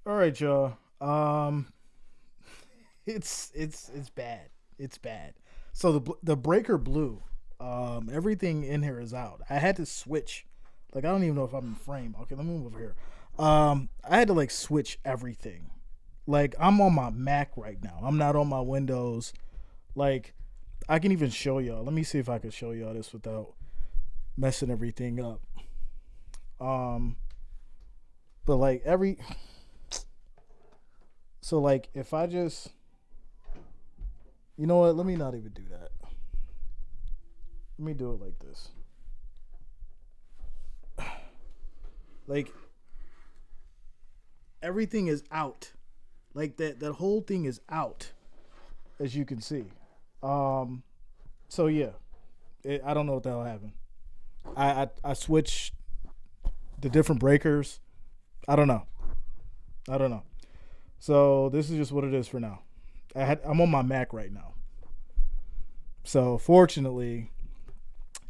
All right, y'all. It's bad. It's bad. So the breaker blew. Everything in here is out. I had to switch. Like I don't even know if I'm in frame. Okay, let me move over here. I had to like switch everything. Like I'm on my Mac right now. I'm not on my Windows. Like I can even show y'all. Let me see if I can show y'all this without messing everything up. Um, but like every so like if I just you know what? Let me not even do that. Let me do it like this. Like everything is out. Like that whole thing is out, as you can see. Um. So yeah, I don't know what the hell happened. I switched the different breakers. I don't know. I don't know. So this is just what it is for now. I'm on my Mac right now. So fortunately,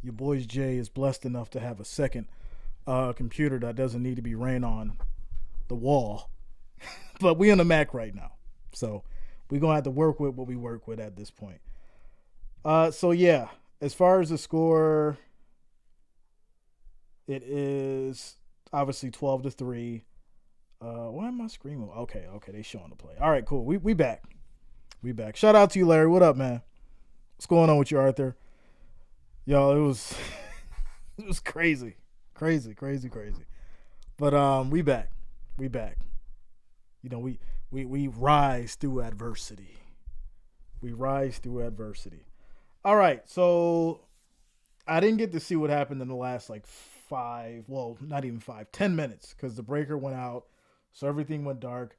your boy's Jay is blessed enough to have a second computer that doesn't need to be ran on the wall. But we on the Mac right now, so we're gonna have to work with what we work with at this point. So yeah, as far as the score, it is obviously 12-3. Why am I screaming? Okay, okay, they showing the play. All right, cool. We back. We back. Shout out to you, Larry. What up, man? What's going on with you, Arthur? Yo, it was it was crazy, crazy, crazy, crazy. But we back. We back. You know, we rise through adversity. We rise through adversity. All right, so I didn't get to see what happened in the last like five, well, not even five, 10 minutes because the breaker went out, so everything went dark.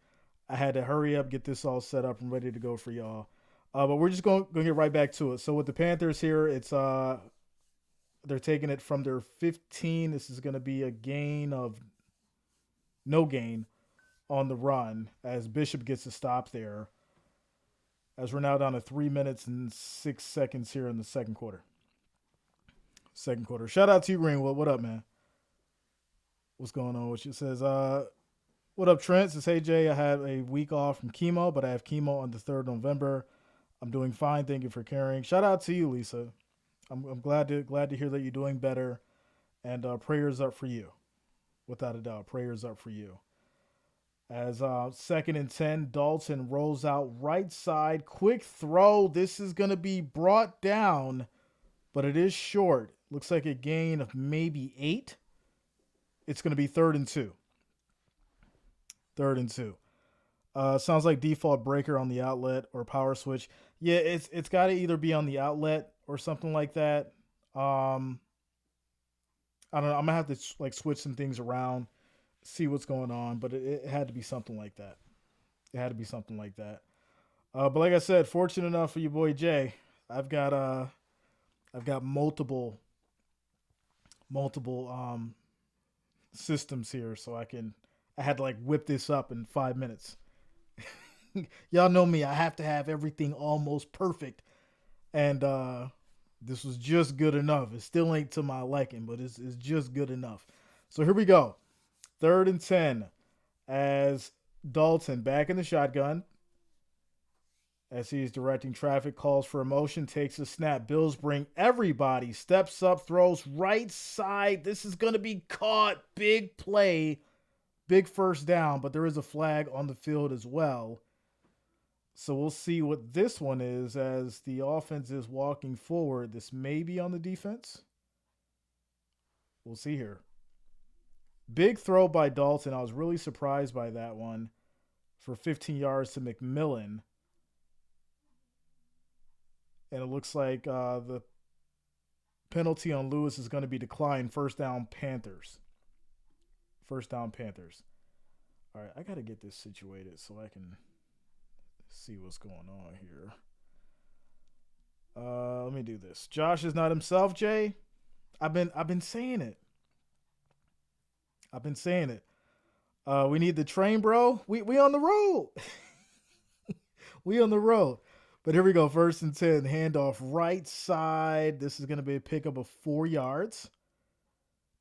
I had to hurry up, get this all set up and ready to go for y'all. But we're just going to get right back to it. So with the Panthers here, it's they're taking it from their 15. This is going to be a gain of no gain on the run as Bishop gets a stop there. As we're now down to 3 minutes and 6 seconds here in the second quarter. Second quarter. Shout out to you, Greenwood. What up, man? What's going on? What she says, what up, Trent? Says, hey Jay, I had a week off from chemo, but I have chemo on the 3rd of November. I'm doing fine. Thank you for caring. Shout out to you, Lisa. I'm glad to hear that you're doing better. And prayers up for you. Without a doubt. Prayers up for you. As second and 10, Dalton rolls out right side. Quick throw. This is going to be brought down, but it is short. Looks like a gain of maybe 8. It's going to be 3rd and 2. 3rd and 2. Sounds like default breaker on the outlet or power switch. Yeah, it's got to either be on the outlet or something like that. I don't know. I'm gonna have to like switch some things around, see what's going on, but it had to be something like that. It had to be something like that. But like I said, fortunate enough for you, boy Jay, I've got I've got multiple systems here, so I had to like whip this up in 5 minutes. Y'all know me. I have to have everything almost perfect, and this was just good enough. It still ain't to my liking, but it's just good enough. So here we go. 3rd and 10 as Dalton back in the shotgun as he's directing traffic, calls for a motion, takes a snap. Bills bring everybody, steps up, throws right side. This is going to be caught. Big play, big first down, but there is a flag on the field as well. So we'll see what this one is as the offense is walking forward. This may be on the defense. We'll see here. Big throw by Dalton. I was really surprised by that one for 15 yards to McMillan. And it looks like the penalty on Lewis is going to be declined. First down, Panthers. First down, Panthers. All right, I got to get this situated so I can see what's going on here. Let me do this. Josh is not himself, Jay. I've been saying it. I've been saying it. We need the train, bro. We on the road. We on the road. But here we go. 1st and 10. Handoff right side. This is going to be a pickup of 4 yards.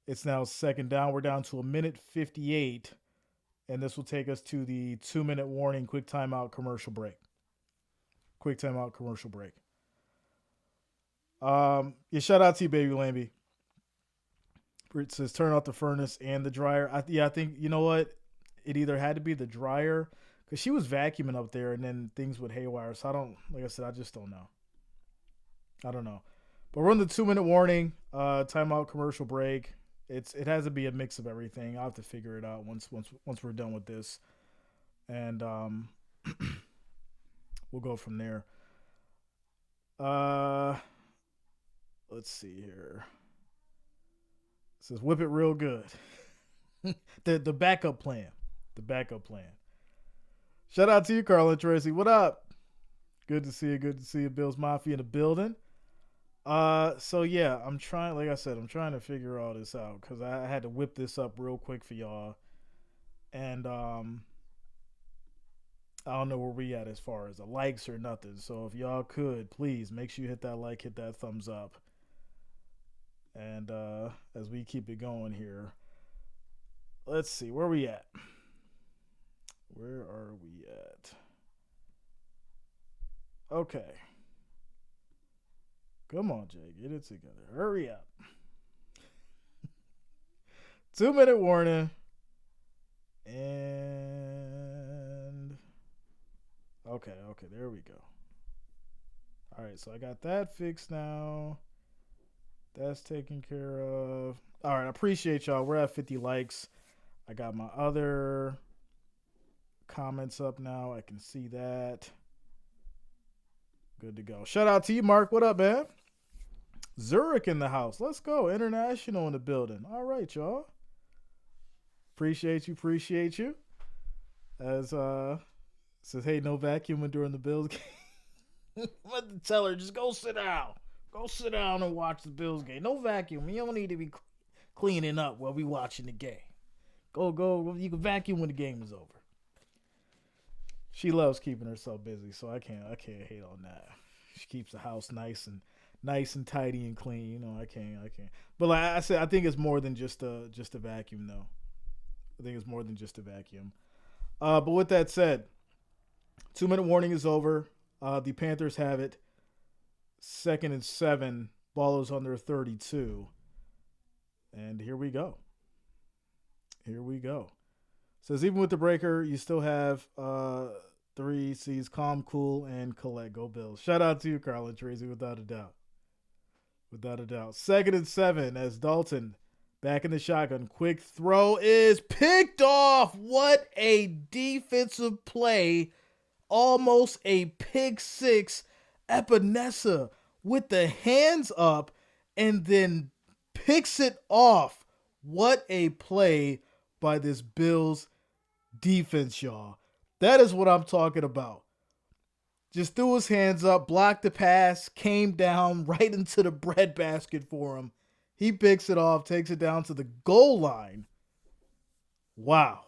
It's now second down. We're down to a minute 58. And this will take us to the 2-minute warning, quick timeout, commercial break. Quick timeout, commercial break. Yeah, shout out to you, baby Lambie. It says turn off the furnace and the dryer. I think you know what? It either had to be the dryer because she was vacuuming up there, and then things would haywire. So I don't, like I said, I just don't know. I don't know. But we're on the 2-minute warning, timeout, commercial break. It has to be a mix of everything. I'll have to figure it out once we're done with this, and we'll go from there. Let's see here. It says whip it real good. the backup plan. The backup plan. Shout out to you, Carlin Tracy. What up? Good to see you. Good to see you, Bills Mafia in the building. So yeah, I'm trying. Like I said, I'm trying to figure all this out because I had to whip this up real quick for y'all, and I don't know where we at as far as the likes or nothing. So if y'all could, please make sure you hit that like, hit that thumbs up, and as we keep it going here, let's see where we at. Where are we at? Okay. Come on, Jay. Get it together. Hurry up. 2-minute warning. And okay, there we go. All right, so I got that fixed now. That's taken care of. All right, I appreciate y'all. We're at 50 likes. I got my other comments up now. I can see that. Good to go. Shout out to you, Mark. What up, man? Zurich in the house. Let's go. International in the building. All right, y'all. Appreciate you. As says, hey, no vacuuming during the Bills game. Let the tell her, just go sit down. Go sit down and watch the Bills game. No vacuum. You don't need to be cleaning up while we watching the game. Go. You can vacuum when the game is over. She loves keeping herself busy, so I can't hate on that. She keeps the house nice and tidy and clean. You know, I can't. But like I said, I think it's more than just a vacuum, though. I think it's more than just a vacuum. But with that said, 2-minute warning is over. The Panthers have it. 2nd and 7. Ball is under 32. And here we go. Says even with the breaker, you still have 3 C's, calm, cool, and collect. Go Bills. Shout out to you, Carlin Tracy, without a doubt. 2nd and 7 as Dalton back in the shotgun. Quick throw is picked off. What a defensive play. Almost a pick six. Epinesa with the hands up and then picks it off. What a play by this Bills defense, y'all. That is what I'm talking about. Just threw his hands up, blocked the pass, came down right into the breadbasket for him. He picks it off, takes it down to the goal line. Wow.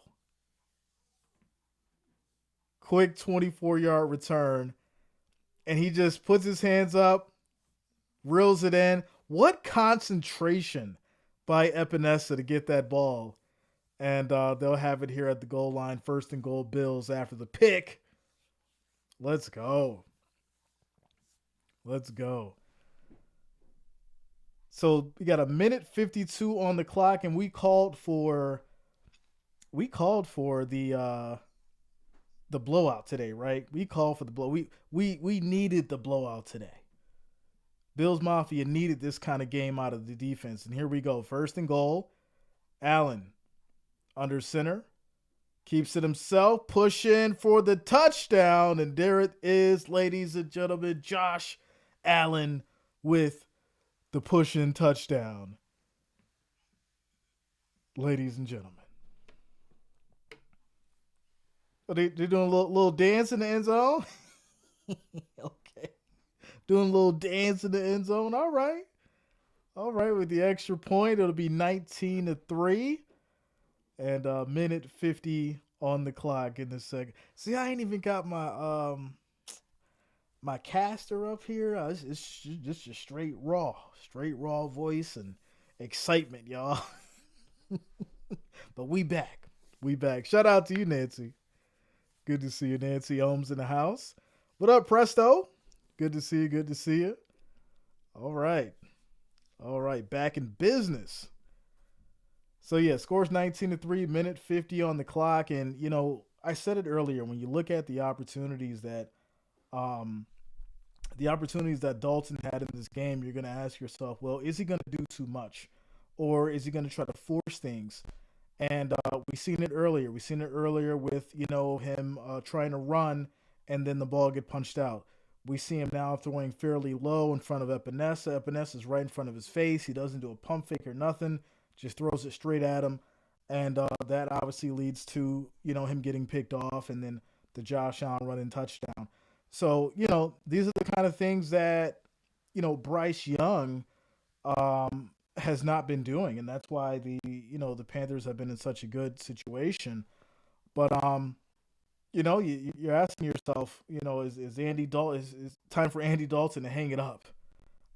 Quick 24-yard return. And he just puts his hands up, reels it in. What concentration by Epinesa to get that ball. And they'll have it here at the goal line. 1st and goal Bills after the pick. Let's go. So we got a minute 52 on the clock, and we called for the blowout today, right? We called for the blow. We needed the blowout today. Bills Mafia needed this kind of game out of the defense. And here we go. 1st and goal. Allen under center. Keeps it himself. Pushing for the touchdown. And there it is, ladies and gentlemen. Josh Allen with the push-in touchdown. Ladies and gentlemen. Are they doing a little dance in the end zone? Okay. Doing a little dance in the end zone. All right. With the extra point, it'll be 19-3. And minute 50 on the clock in the second. See, I ain't even got my my caster up here. It's just a straight raw voice and excitement, y'all. But we back. We back. Shout out to you, Nancy. Good to see you, Nancy Holmes in the house. What up, Presto? Good to see you. Good to see you. All right. All right. Back in business. So, yeah, scores 19-3, minute 50 on the clock. And, I said it earlier, when you look at um, the opportunities that Dalton had in this game, you're going to ask yourself, well, is he going to do too much? Or is he going to try to force things? And we seen it earlier. We seen it earlier with him trying to run, and then the ball get punched out. We see him now throwing fairly low in front of Epinesa. Epinesa's right in front of his face. He doesn't do a pump fake or nothing. Just throws it straight at him, and that obviously leads to him getting picked off, and then the Josh Allen running touchdown. So these are the kind of things that Bryce Young has not been doing, and that's why the Panthers have been in such a good situation. But you're asking yourself, is Andy Dalton is time for Andy Dalton to hang it up?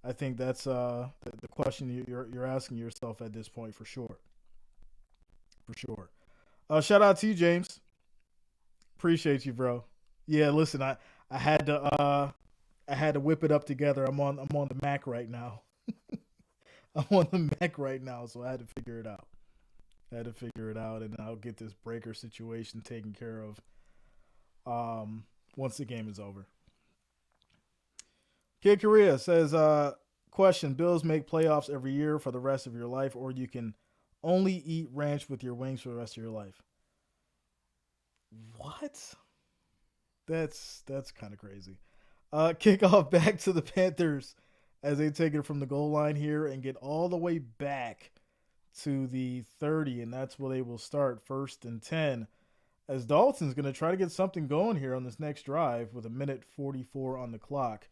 I think that's the question you're asking yourself at this point for sure. For sure. Shout out to you, James. Appreciate you, bro. Yeah, listen, I had to whip it up together. I'm on the Mac right now. I'm on the Mac right now, so I had to figure it out. And I'll get this breaker situation taken care of once the game is over. Kid Korea says, question, Bills make playoffs every year for the rest of your life, or you can only eat ranch with your wings for the rest of your life. What? That's kind of crazy. Kickoff back to the Panthers as they take it from the goal line here and get all the way back to the 30, and that's where they will start 1st and 10, as Dalton's going to try to get something going here on this next drive with a minute 44 on the clock.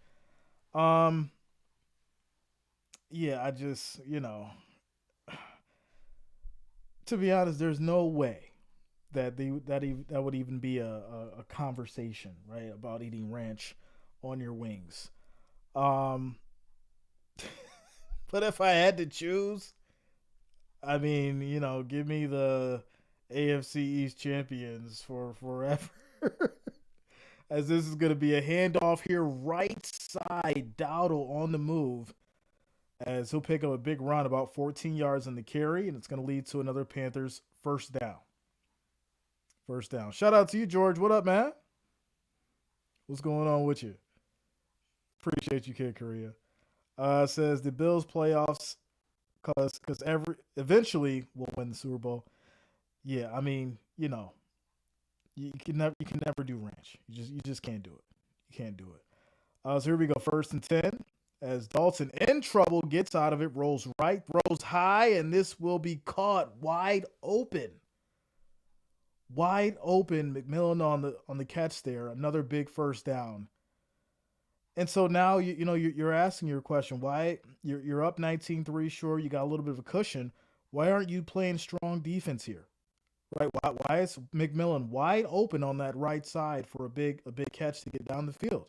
Yeah, I just, to be honest, there's no way that that would even be a conversation, right, about eating ranch on your wings. But if I had to choose, I mean, give me the AFC East champions for forever. As this is going to be a handoff here, right side, Dowdle on the move, as he'll pick up a big run, about 14 yards on the carry, and it's going to lead to another Panthers first down. First down. Shout out to you, George. What up, man? What's going on with you? Appreciate you, Kid Korea. Says the Bills playoffs because eventually we'll win the Super Bowl. Yeah, I mean, you can never do ranch. You just can't do it. You can't do it. So here we go. 1st and 10 as Dalton in trouble gets out of it, rolls right, throws high, and this will be caught wide open. Wide open. McMillan on the catch there. Another big first down. And so now you're asking your question, why you're up 19-3, sure, you got a little bit of a cushion. Why aren't you playing strong defense here? Right? Why is McMillan wide open on that right side for a big catch to get down the field?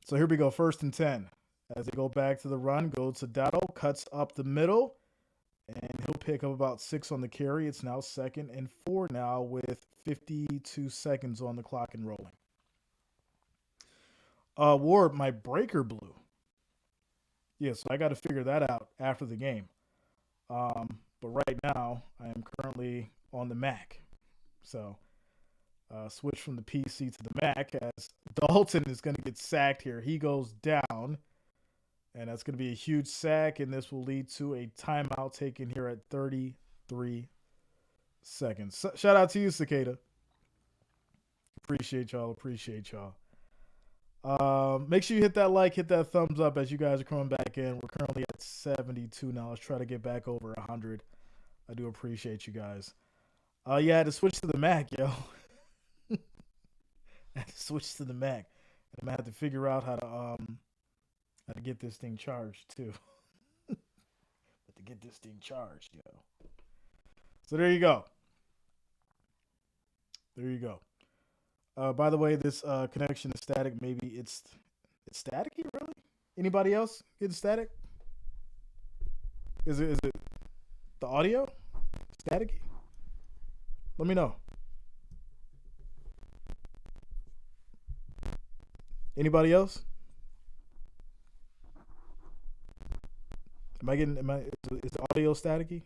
So here we go, 1st and 10. As they go back to the run, goes to Dowdle, cuts up the middle, and he'll pick up about 6 on the carry. It's now 2nd and 4 now with 52 seconds on the clock and rolling. Ward, my breaker blew. Yeah, so I got to figure that out after the game. But right now, I am currently on the Mac. So, switch from the PC to the Mac as Dalton is going to get sacked here. He goes down, and that's going to be a huge sack, and this will lead to a timeout taken here at 33 seconds. Shout out to you, Cicada. Appreciate y'all. Make sure you hit that like, hit that thumbs up as you guys are coming back in. We're currently at 72 now. Let's try to get back over 100. I do appreciate you guys. I had to switch to the Mac, yo. I had to switch to the Mac. And I'm going to have to figure out how to get this thing charged, too. Have to get this thing charged, yo. So there you go. By the way, this connection is static. Maybe it's staticky, really? Anybody else getting static? Is it the audio staticky? Let me know. Anybody else? Is the audio staticky?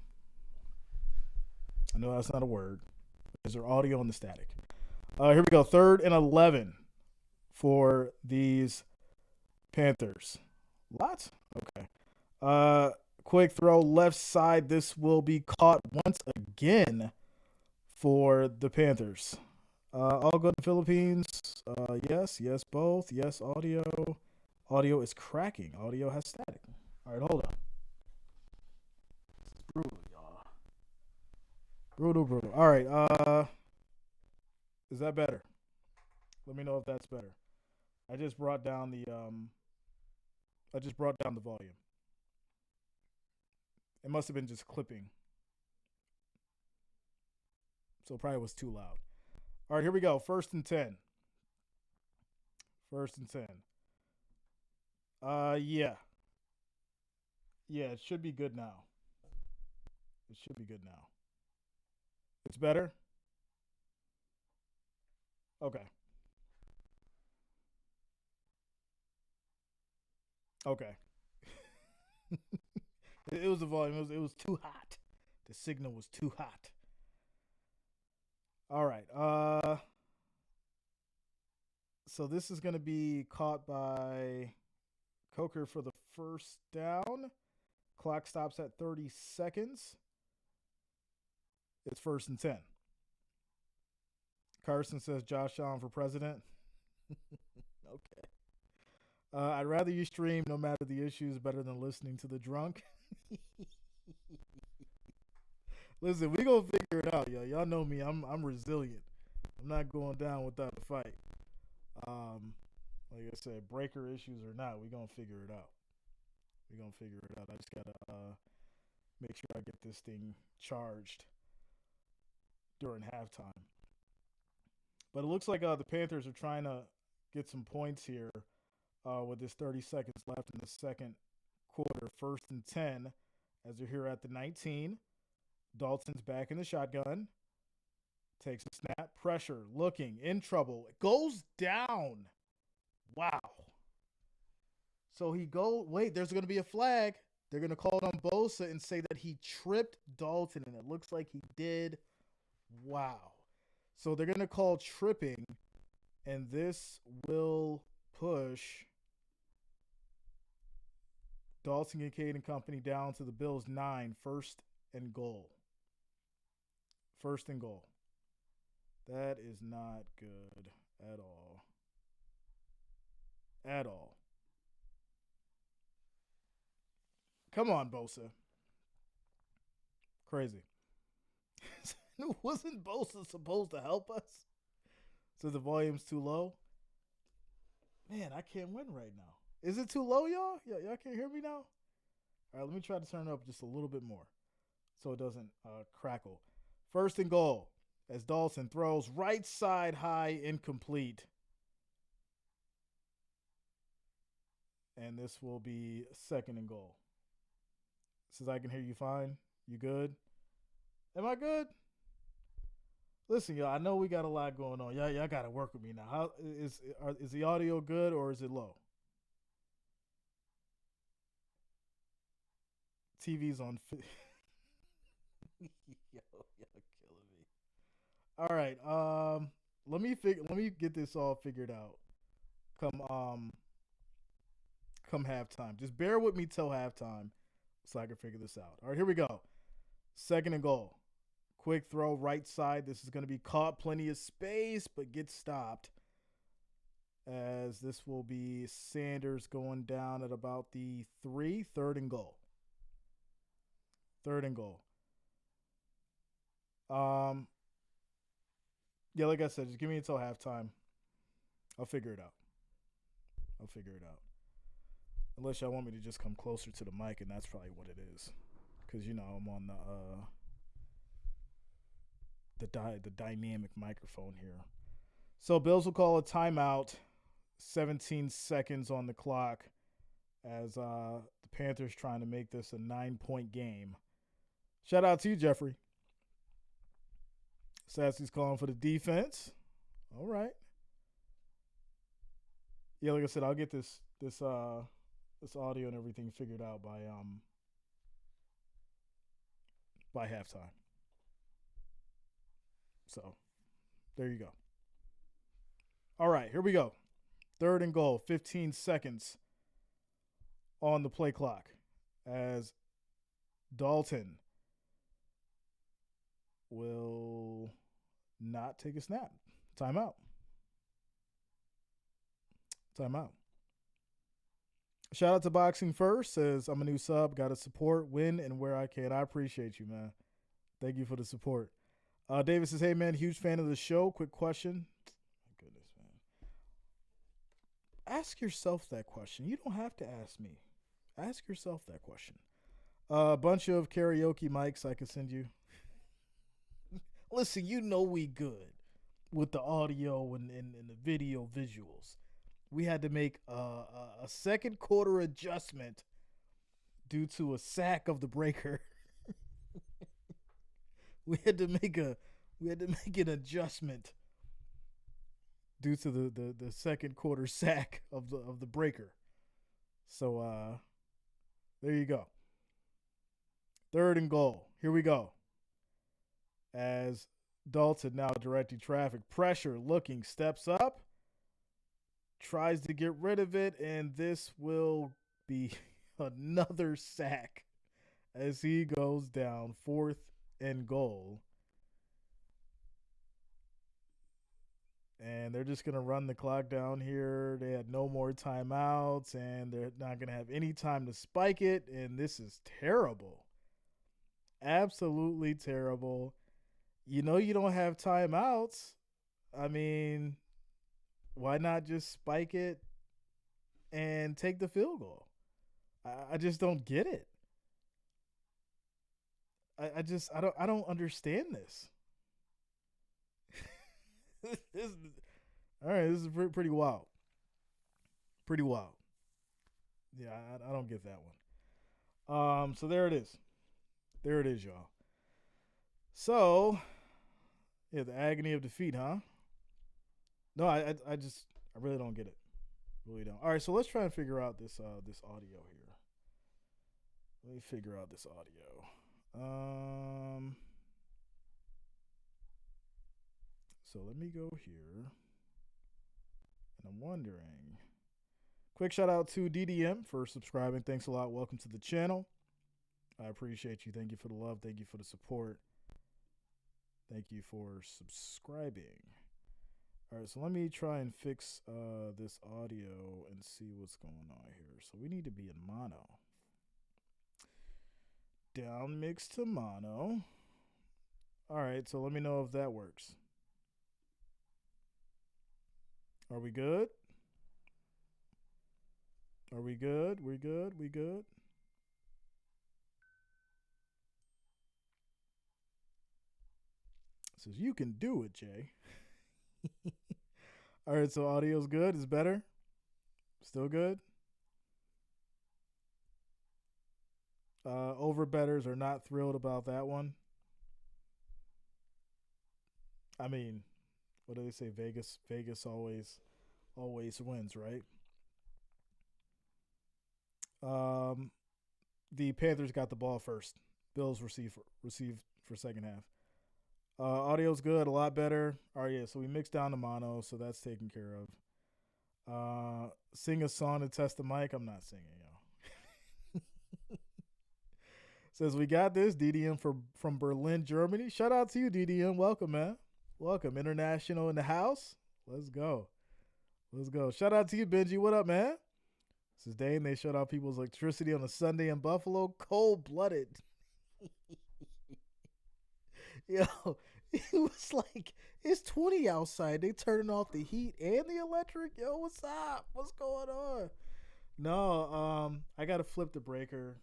I know that's not a word. Is there audio on the static? Here we go. 3rd and 11 for these Panthers. Lots? Okay. Quick throw left side. This will be caught once again for the Panthers. All good in Philippines. Yes, both. Yes, audio. Audio is cracking. Audio has static. All right, hold on. This is brutal, y'all. Brutal. All right. Is that better? Let me know if that's better. I just brought down the volume. It must have been just clipping. So it probably was too loud. All right, here we go. 1st and 10. 1st and 10. Yeah. Yeah, it should be good now. It's better? Okay. It was the volume. It was too hot. The signal was too hot. All right. So this is going to be caught by Coker for the 1st down. Clock stops at 30 seconds. It's 1st and 10. Carson says Josh Allen for president. Okay. I'd rather you stream no matter the issues better than listening to the drunk. Listen, we gonna figure it out, yo. Y'all know me. I'm resilient. I'm not going down without a fight. Like I said, breaker issues or not, we gonna figure it out. I just gotta make sure I get this thing charged during halftime. But it looks like the Panthers are trying to get some points here with this 30 seconds left in the second quarter. 1st and 10 as they're here at the 19. Dalton's back in the shotgun. Takes a snap. Pressure. Looking. In trouble. It goes down. Wow. So wait, there's going to be a flag. They're going to call it on Bosa and say that he tripped Dalton, and it looks like he did. Wow. So they're going to call tripping, and this will push Dalton, Kincaid, and company down to the Bills' 9, 1st and goal. 1st and goal. That is not good at all. At all. Come on, Bosa. Crazy. Wasn't Bosa supposed to help us? So the volume's too low? Man, I can't win right now. Is it too low, y'all? Y'all can't hear me now? All right, let me try to turn it up just a little bit more so it doesn't crackle. 1st and goal as Dalton throws right side high, incomplete. And this will be 2nd and goal. Says I can hear you fine. You good? Am I good? Listen, y'all, I know we got a lot going on. Y'all got to work with me now. How is the audio good or is it low? TV's on. Yo, y'all killing me. All right. Let me get this all figured out. Come halftime. Just bear with me till halftime so I can figure this out. All right, here we go. 2nd and goal. Quick throw right side. This is going to be caught. Plenty of space, but gets stopped. As this will be Sanders going down at about the 3, 3rd and goal. 3rd and goal. Yeah, like I said, just give me until halftime. I'll figure it out. Unless y'all want me to just come closer to the mic, and that's probably what it is. Because, you know, I'm on the dynamic microphone here. So Bills will call a timeout. 17 seconds on the clock as the Panthers trying to make this a 9-point game. Shout out to you, Jeffrey. Sassy's calling for the defense. All right. Yeah, like I said, I'll get this audio and everything figured out by halftime. So there you go. All right, here we go. 3rd and goal, 15 seconds on the play clock as Dalton will not take a snap. Timeout. Timeout. Shout out to Boxing First. Says, I'm a new sub. Got to support, win, and where I can. I appreciate you, man. Thank you for the support. David says, hey, man, huge fan of the show. Quick question. My goodness, man. Ask yourself that question. You don't have to ask me. Ask yourself that question. A bunch of karaoke mics I could send you. Listen, you know we good with the audio and the video visuals. We had to make a second quarter adjustment due to a sack of the breaker. we had to make an adjustment due to the second quarter sack of the breaker. So there you go. 3rd and goal. Here we go. As Dalton now directing traffic. Pressure looking. Steps up. Tries to get rid of it. And this will be another sack as he goes down. 4th and goal. And they're just going to run the clock down here. They had no more timeouts. And they're not going to have any time to spike it. And this is terrible. Absolutely terrible. You know you don't have timeouts. I mean, why not just spike it and take the field goal? I just don't get it. I don't understand this. All right, this is pretty wild. Pretty wild. Yeah, I don't get that one. So there it is. There it is, y'all. So, yeah, the agony of defeat, huh? No, I really don't get it. Really don't. All right, so let's try and figure out this audio here. Let me figure out this audio. So let me go here. And I'm wondering. Quick shout out to DDM for subscribing. Thanks a lot. Welcome to the channel. I appreciate you. Thank you for the love. Thank you for the support. Thank you for subscribing. All right, so let me try and fix this audio and see what's going on here. So we need to be in mono. Down mix to mono. All right, so let me know if that works. Are we good? Are we good? We good? We good? Says you can do it, Jay. All right, so audio's good. Is better? Still good? Overbetters are not thrilled about that one. I mean, what do they say? Vegas always wins, right? The Panthers got the ball first. Bills received for second half. Audio's good, a lot better. All right, yeah, so we mixed down the mono, so that's taken care of. Sing a song to test the mic. I'm not singing, yo. Says we got this. DDM from Berlin, Germany. Shout out to you, DDM. Welcome, man. Welcome. International in the house. Let's go. Let's go. Shout out to you, Benji. What up, man? This is Dane. They shut off people's electricity on a Sunday in Buffalo. Cold-blooded. Yo, it was like, it's 20 outside. They turning off the heat and the electric. Yo, what's up? What's going on? No, I got to flip the breaker.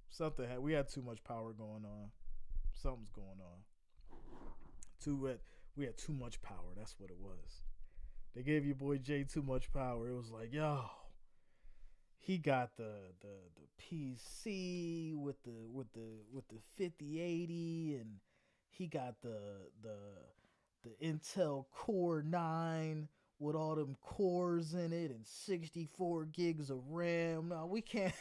Something. We had too much power going on. Something's going on. We had too much power. That's what it was. They gave your boy Jay too much power. It was like, yo, he got the PC with the 5080 and he got the the Intel Core 9 with all them cores in it and 64 gigs of RAM. No, we can't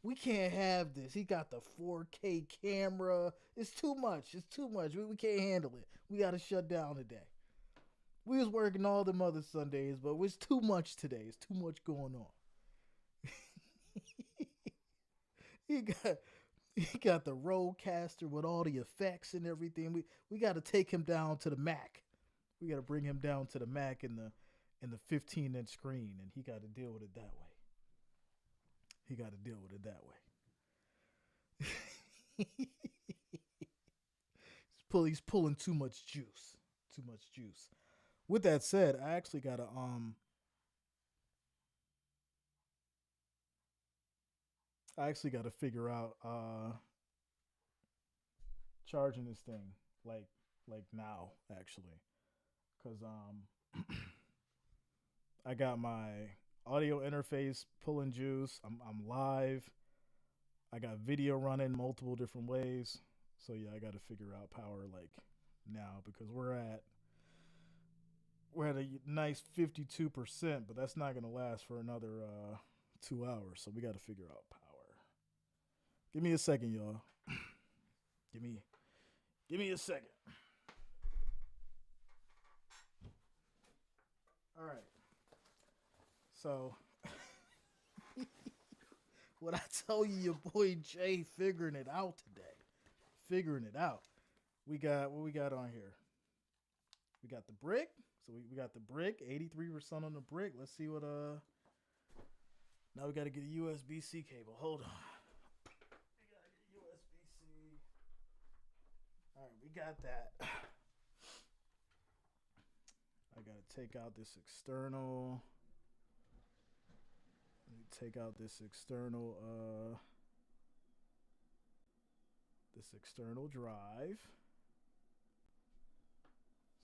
we can't have this. He got the 4K camera. It's too much. It's too much. We can't handle it. We got to shut down today. We was working all them other Sundays, but it's too much today. It's too much going on. he got he got the Rodecaster with all the effects and everything. We got to take him down to the Mac. We got to bring him down to the Mac in the 15-inch screen, and he got to deal with it that way. He got to deal with it that way. He's pulling too much juice. Too much juice. With that said, I actually gotta figure out charging this thing like now actually, cause I got my audio interface pulling juice. I'm live. I got video running multiple different ways. So yeah, I got to figure out power like now because we're at a nice 52%, but that's not gonna last for another 2 hours. So we got to figure out power. Give me a second, y'all. Give me a second. All right. So what I tell you, your boy Jay figuring it out today. Figuring it out. We got what we got on here. We got the brick. So we got the brick, 83% on the brick. Let's see what now we gotta get a USB-C cable. Hold on. We gotta get USB-C. Alright, we got that. I gotta take out this external. Take out this external drive.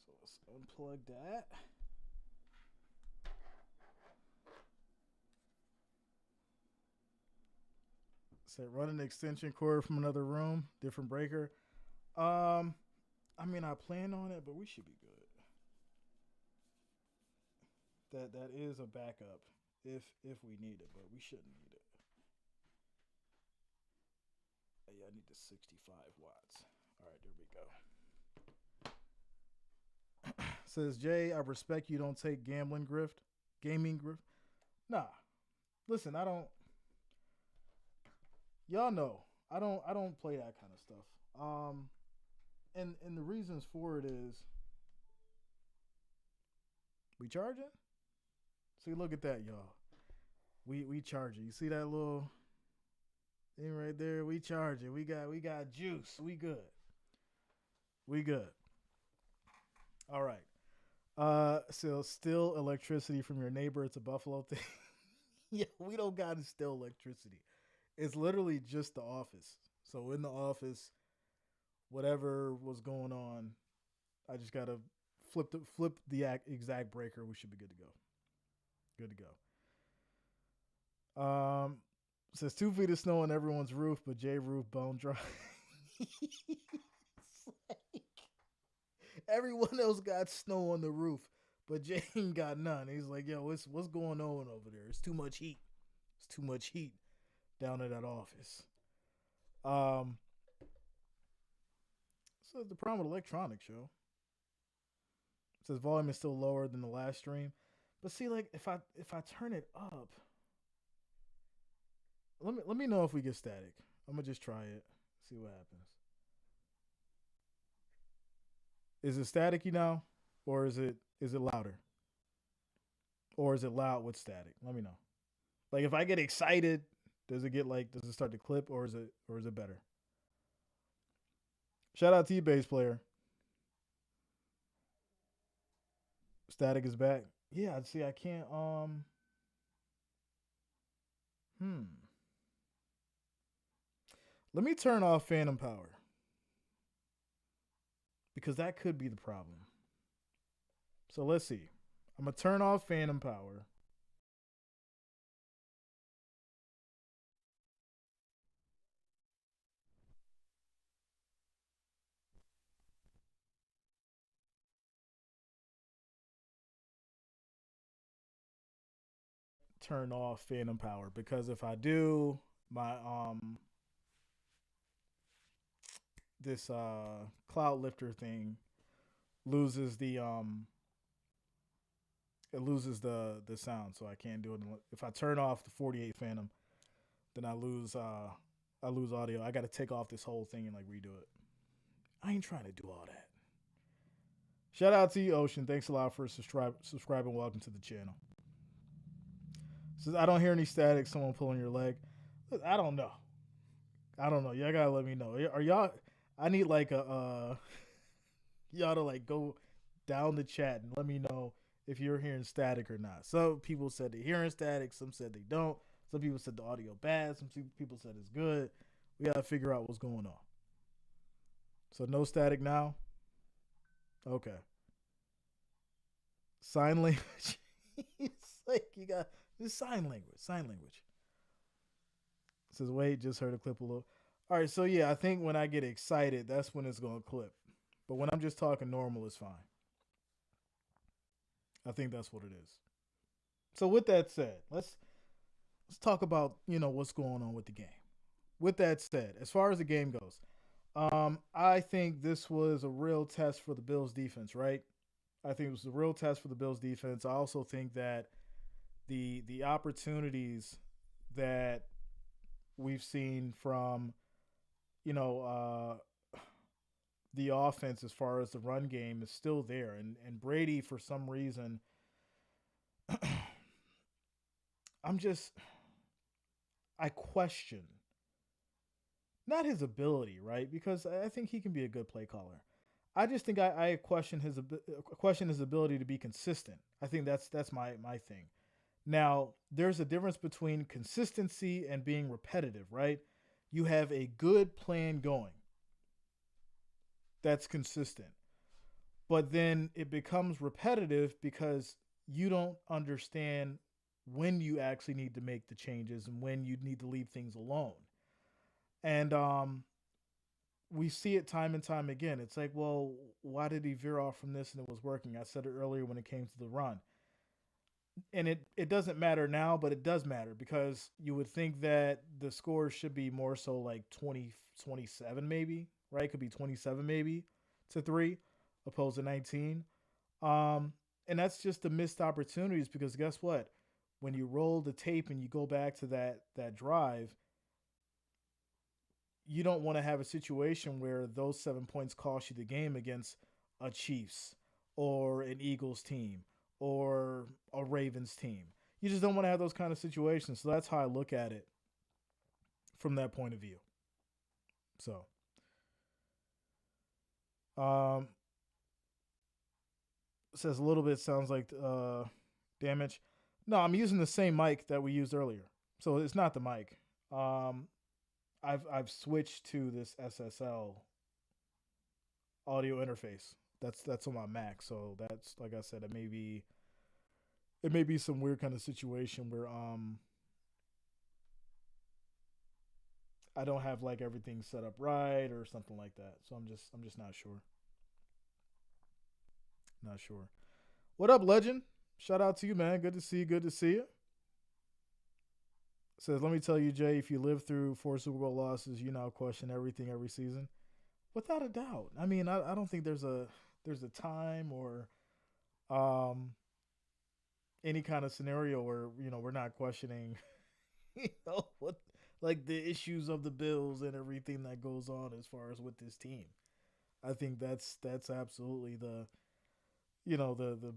So let's unplug that. So run an extension cord from another room, different breaker. I mean I plan on it, but we should be good. That is a backup if we need it, but we shouldn't need it. Yeah, I need the 65 watts. All right, there we go. Says Jay, I respect you don't take gaming grift. Nah. Listen, I don't. Y'all know I don't play that kind of stuff. And the reasons for it is we charging. See, look at that, y'all. We charging. You see that little thing right there? We charging. We got juice. We good. We good. All right. So still electricity from your neighbor. It's a Buffalo thing. Yeah, we don't got to steal electricity. It's literally just the office. So in the office, whatever was going on, I just gotta flip the exact breaker. We should be good to go. Good to go. Says 2 feet of snow on everyone's roof, but J roof bone dry. Like, everyone else got snow on the roof, but Jay ain't got none. He's like, yo, what's going on over there? It's too much heat. It's too much heat down in that office. So the problem with electronics, yo. It says volume is still lower than the last stream. But see, like if I turn it up, let me know if we get static. I'm gonna just try it, see what happens. Is it staticky now, or is it louder, or is it loud with static? Let me know. Like if I get excited, does it start to clip, or is it better? Shout out to you, bass player. Static is back. Yeah, see, I can't. Let me turn off phantom power because that could be the problem. So let's see. I'm gonna turn off phantom power. turn off phantom power, because if I do, my this cloud lifter thing loses the it loses the sound, so I can't do it. If I turn off the 48 phantom, then I lose audio. I got to take off this whole thing and like redo it. I ain't trying to do all that. Shout out to you, Ocean. Thanks a lot for subscribing. Welcome to the channel. Says I don't hear any static. Someone pulling your leg. I don't know. Y'all gotta let me know. Are y'all? I need like a y'all to like go down the chat and let me know if you're hearing static or not. Some people said they're hearing static. Some said they don't. Some people said the audio bad. Some people said it's good. We gotta figure out what's going on. So no static now. Okay. Sign language. It's like you got this sign language. Sign language. It says, wait, just heard a clip a little. All right, so yeah, I think when I get excited, that's when it's going to clip. But when I'm just talking normal, it's fine. I think that's what it is. So with that said, let's talk about, what's going on with the game. With that said, as far as the game goes, I think this was a real test for the Bills defense, right? I think it was a real test for the Bills defense. I also think that the opportunities that we've seen from, the offense as far as the run game is still there. And Brady, for some reason, I question not his ability, right? Because I think he can be a good play caller. I just think I question his ability to be consistent. I think that's my thing. Now, there's a difference between consistency and being repetitive, right? You have a good plan going that's consistent, but then it becomes repetitive because you don't understand when you actually need to make the changes and when you need to leave things alone. And we see it time and time again. It's like, well, why did he veer off from this and it was working? I said it earlier when it came to the run. And it doesn't matter now, but it does matter because you would think that the score should be more so like 27 maybe, right? Could be 27 maybe to 3 opposed to 19. And that's just the missed opportunities because guess what? When you roll the tape and you go back to that drive, you don't want to have a situation where those 7 points cost you the game against a Chiefs or an Eagles team or a Ravens team. You just don't want to have those kind of situations. So that's how I look at it from that point of view. So, says a little bit sounds like damage. No, I'm using the same mic that we used earlier. So it's not the mic. I've switched to this SSL audio interface. That's on my Mac. So that's, like I said, it may be some weird kind of situation where I don't have like everything set up right or something like that. So I'm just not sure. Not sure. What up, legend? Shout out to you, man. Good to see you. Good to see you. Says, let me tell you, Jay, if you live through 4 Super Bowl losses, you now question everything every season. Without a doubt. I mean, I don't think there's a time or any kind of scenario where, we're not questioning, what like the issues of the Bills and everything that goes on as far as with this team. I think that's absolutely the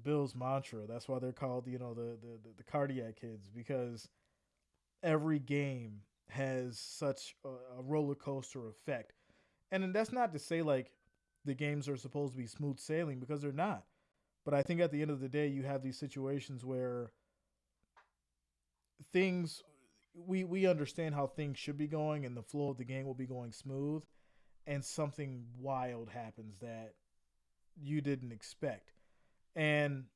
Bills mantra. That's why they're called, the cardiac kids, because every game has such a roller coaster effect. And that's not to say like the games are supposed to be smooth sailing, because they're not. But I think at the end of the day, you have these situations where things, we understand how things should be going and the flow of the game will be going smooth, and something wild happens that you didn't expect. And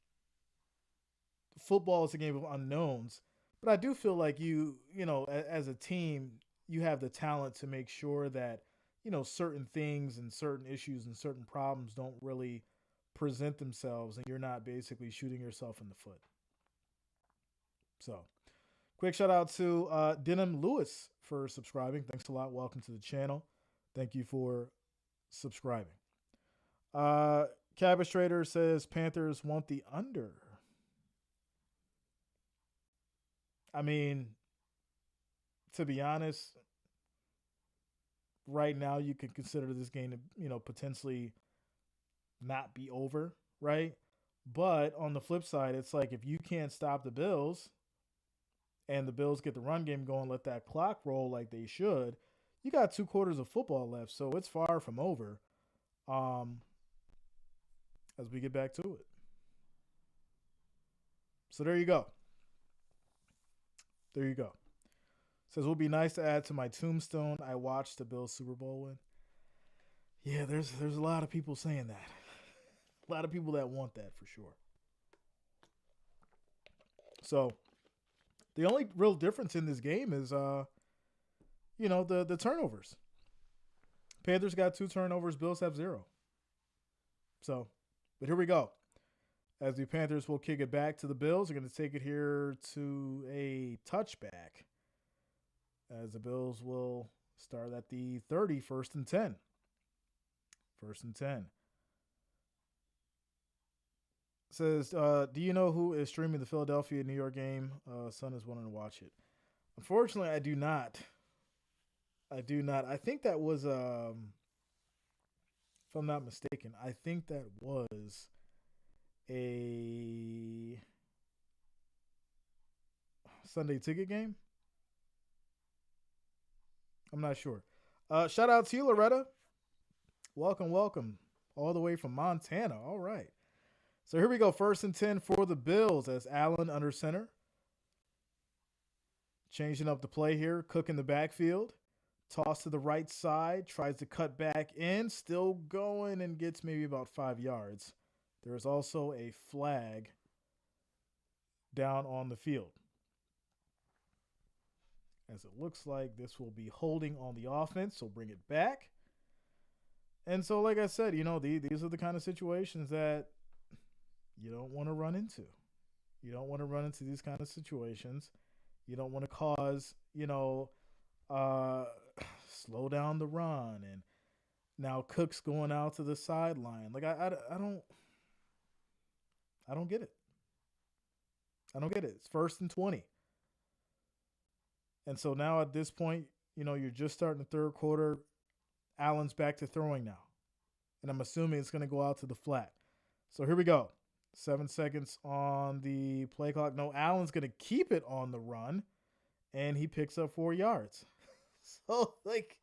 football is a game of unknowns, but I do feel like as a team, you have the talent to make sure that, certain things and certain issues and certain problems don't really present themselves and you're not basically shooting yourself in the foot. So, Quick shout out to Denim Lewis for subscribing. Thanks a lot. Welcome to the channel. Thank you for subscribing. Cabbage Trader says Panthers want the under. I mean, to be honest, right now you can consider this game to, potentially not be over, right? But on the flip side, it's like if you can't stop the Bills and the Bills get the run game going, let that clock roll like they should, you got 2 quarters of football left, so it's far from over. As we get back to it. So there you go. There you go. Says, would be nice to add to my tombstone. I watched the Bills Super Bowl win. Yeah, there's a lot of people saying that. A lot of people that want that for sure. So the only real difference in this game is, the turnovers. Panthers got 2 turnovers. Bills have 0. So, but here we go. As the Panthers will kick it back to the Bills. They're going to take it here to a touchback. As the Bills will start at the 30, 1st and 10. 1st and 10. Says, do you know who is streaming the Philadelphia-New York game? Son is wanting to watch it. Unfortunately, I do not. I think that was, if I'm not mistaken, I think that was a Sunday ticket game. I'm not sure. Shout out to you, Loretta. Welcome. All the way from Montana. All right. So here we go. 1st and 10 for the Bills as Allen under center. Changing up the play here. Cook in the backfield. Toss to the right side. Tries to cut back in. Still going and gets maybe about 5 yards. There is also a flag down on the field. As it looks like this will be holding on the offense, so bring it back. And so, like I said, these are the kind of situations that you don't want to run into. You don't want to run into these kind of situations. You don't want to cause, slow down the run. And now Cook's going out to the sideline. Like, I don't get it. I don't get it. It's 1st and 20. And so now at this point, you're just starting the 3rd quarter. Allen's back to throwing now. And I'm assuming it's going to go out to the flat. So here we go. 7 seconds on the play clock. No, Allen's going to keep it on the run. And he picks up 4 yards. So, like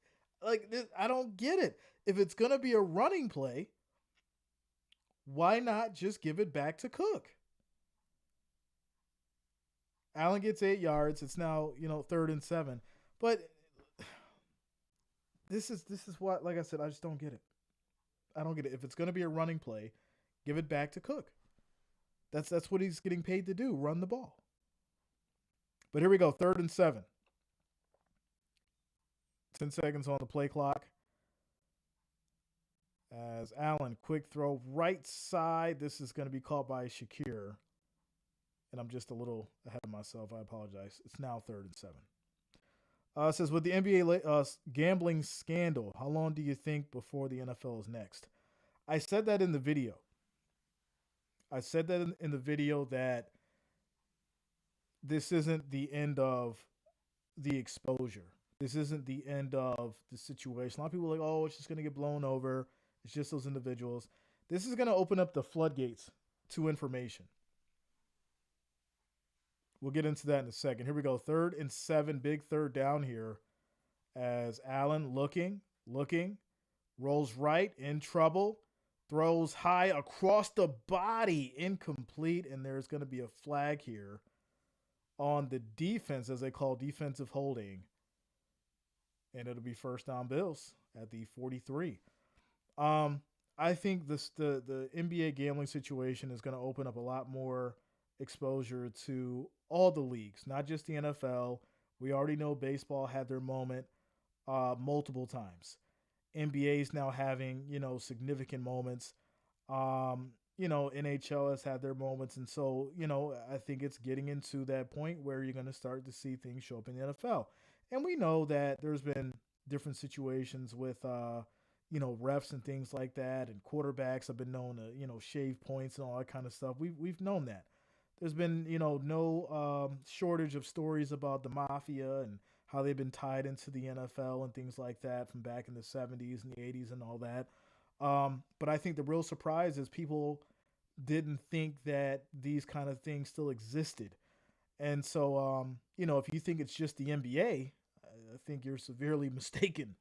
this, I don't get it. If it's going to be a running play, why not just give it back to Cook? Allen gets 8 yards. It's now, 3rd and 7. But this is what, like I said, I just don't get it. I don't get it. If it's going to be a running play, give it back to Cook. That's what he's getting paid to do, run the ball. But here we go, 3rd and 7. 10 seconds on the play clock. As Allen, quick throw, right side. This is going to be caught by Shakir. And I'm just a little ahead of myself. I apologize. It's now 3rd and 7. It says, with the NBA gambling scandal, how long do you think before the NFL is next? I said that in the video. In the video that this isn't the end of the exposure. This isn't the end of the situation. A lot of people are like, oh, it's just going to get blown over. It's just those individuals. This is going to open up the floodgates to information. We'll get into that in a second. Here we go. 3rd and 7, big 3rd down here as Allen looking, rolls right, in trouble, throws high across the body, incomplete, and there's going to be a flag here on the defense, as they call defensive holding, and it'll be 1st down Bills at the 43. I think the NBA gambling situation is going to open up a lot more exposure to all the leagues, not just the NFL. We already know baseball had their moment multiple times. NBA is now having, significant moments. NHL has had their moments. And so, I think it's getting into that point where you're going to start to see things show up in the NFL. And we know that there's been different situations with, refs and things like that. And quarterbacks have been known to, shave points and all that kind of stuff. We've known that. There's been, no shortage of stories about the mafia and how they've been tied into the NFL and things like that from back in the 70s and the 80s and all that. But I think the real surprise is people didn't think that these kind of things still existed. And so, if you think it's just the NBA, I think you're severely mistaken.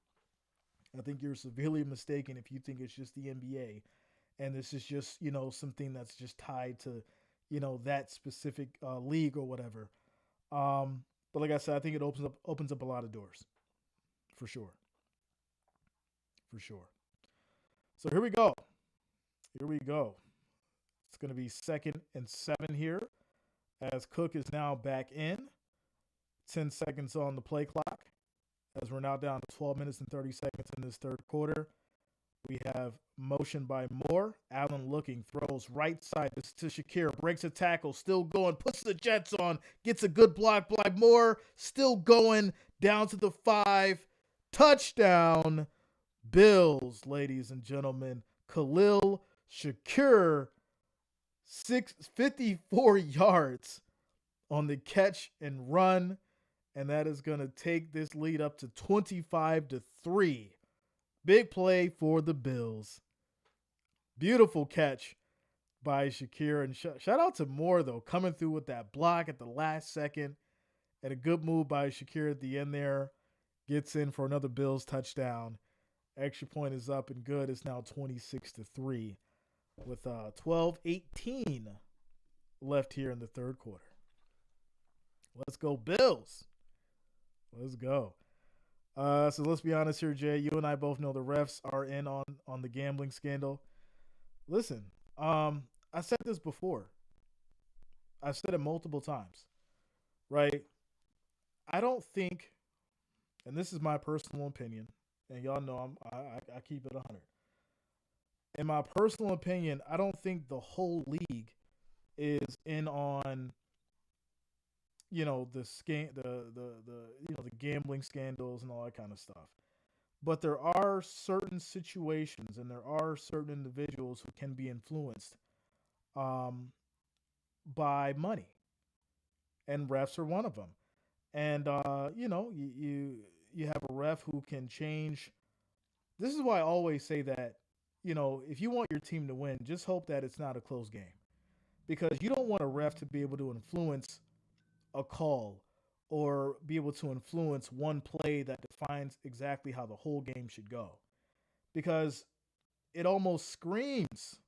I think you're severely mistaken if you think it's just the NBA and this is just, something that's just tied to, that specific league or whatever. But like I said, I think it opens up a lot of doors for sure. For sure. So here we go. Here we go. It's going to be 2nd and 7 here as Cook is now back in. 10 seconds on the play clock as we're now down to 12 minutes and 30 seconds in this third quarter. We have motion by Moore. Allen looking, throws right side to Shakir, breaks a tackle, still going, puts the Jets on, gets a good block by Moore, still going, down to the 5. Touchdown, Bills, ladies and gentlemen. Khalil Shakir, 54 yards on the catch and run, and that is going to take this lead up to 25-3. Big play for the Bills. Beautiful catch by Shakir. And shout out to Moore, though, coming through with that block at the last second. And a good move by Shakir at the end there. Gets in for another Bills touchdown. Extra point is up and good. It's now 26-3 with 12:18 left here in the third quarter. Let's go Bills. Let's go. So let's be honest here, Jay. You and I both know the refs are in on the gambling scandal. Listen, I said this before. I've said it multiple times, right? I don't think, and this is my personal opinion, and y'all know I keep it 100. In my personal opinion, I don't think the whole league is in on the gambling scandals and all that kind of stuff. But there are certain situations and there are certain individuals who can be influenced by money, and refs are one of them. And you have a ref who can change. This is why I always say that if you want your team to win, just hope that it's not a close game, because you don't want a ref to be able to influence a call or be able to influence one play that defines exactly how the whole game should go, because it almost screams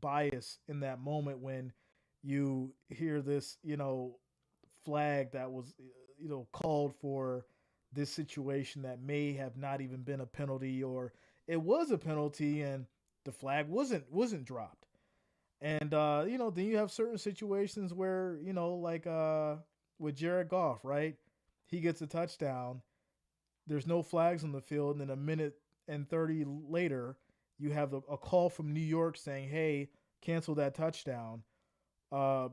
bias in that moment when you hear this flag that was called for this situation that may have not even been a penalty, or it was a penalty and the flag wasn't dropped. And, then you have certain situations where, like with Jared Goff, right? He gets a touchdown. There's no flags on the field. And then a minute and 30 later, you have a call from New York saying, hey, cancel that touchdown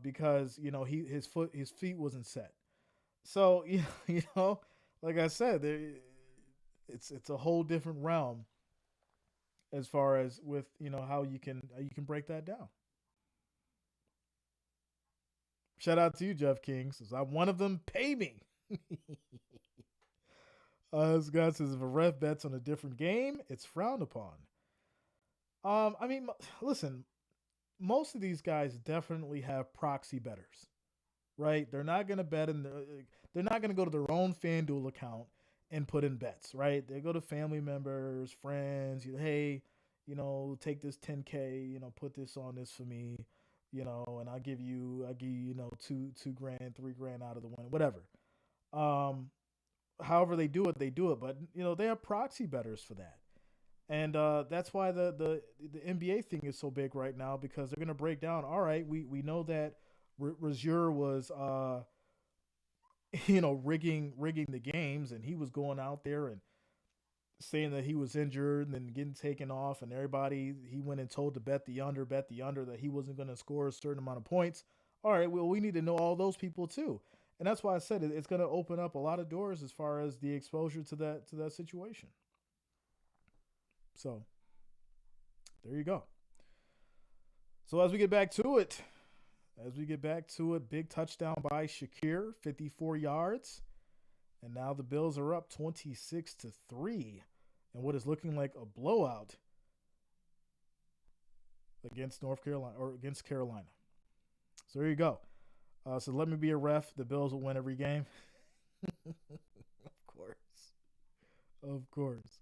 because, his feet wasn't set. So, like I said, it's a whole different realm as far as with, how you can break that down. Shout out to you, Jeff King. Says, I'm one of them. Pay me. This guy says, if a ref bets on a different game, it's frowned upon. Listen, most of these guys definitely have proxy bettors, right? They're not going to bet they're not going to go to their own FanDuel account and put in bets, right? They go to family members, friends, hey, take this 10K, put this on this for me. And I'll give you, $2 grand, $3 grand out of the win, whatever. However they do it, but they have proxy bettors for that. And that's why the NBA thing is so big right now, because they're going to break down, all right, we know that Rozier was, rigging the games, and he was going out there and saying that he was injured and then getting taken off, and everybody he went and told to bet the under that he wasn't going to score a certain amount of points. All right, well, we need to know all those people too, and that's why I said it's going to open up a lot of doors as far as the exposure to that situation. So there you go. So as we get back to it, big touchdown by Shakir, 54 yards. And now the Bills are up 26-3 and what is looking like a blowout against North Carolina or against Carolina. So there you go. So let me be a ref. The Bills will win every game. Of course. Of course.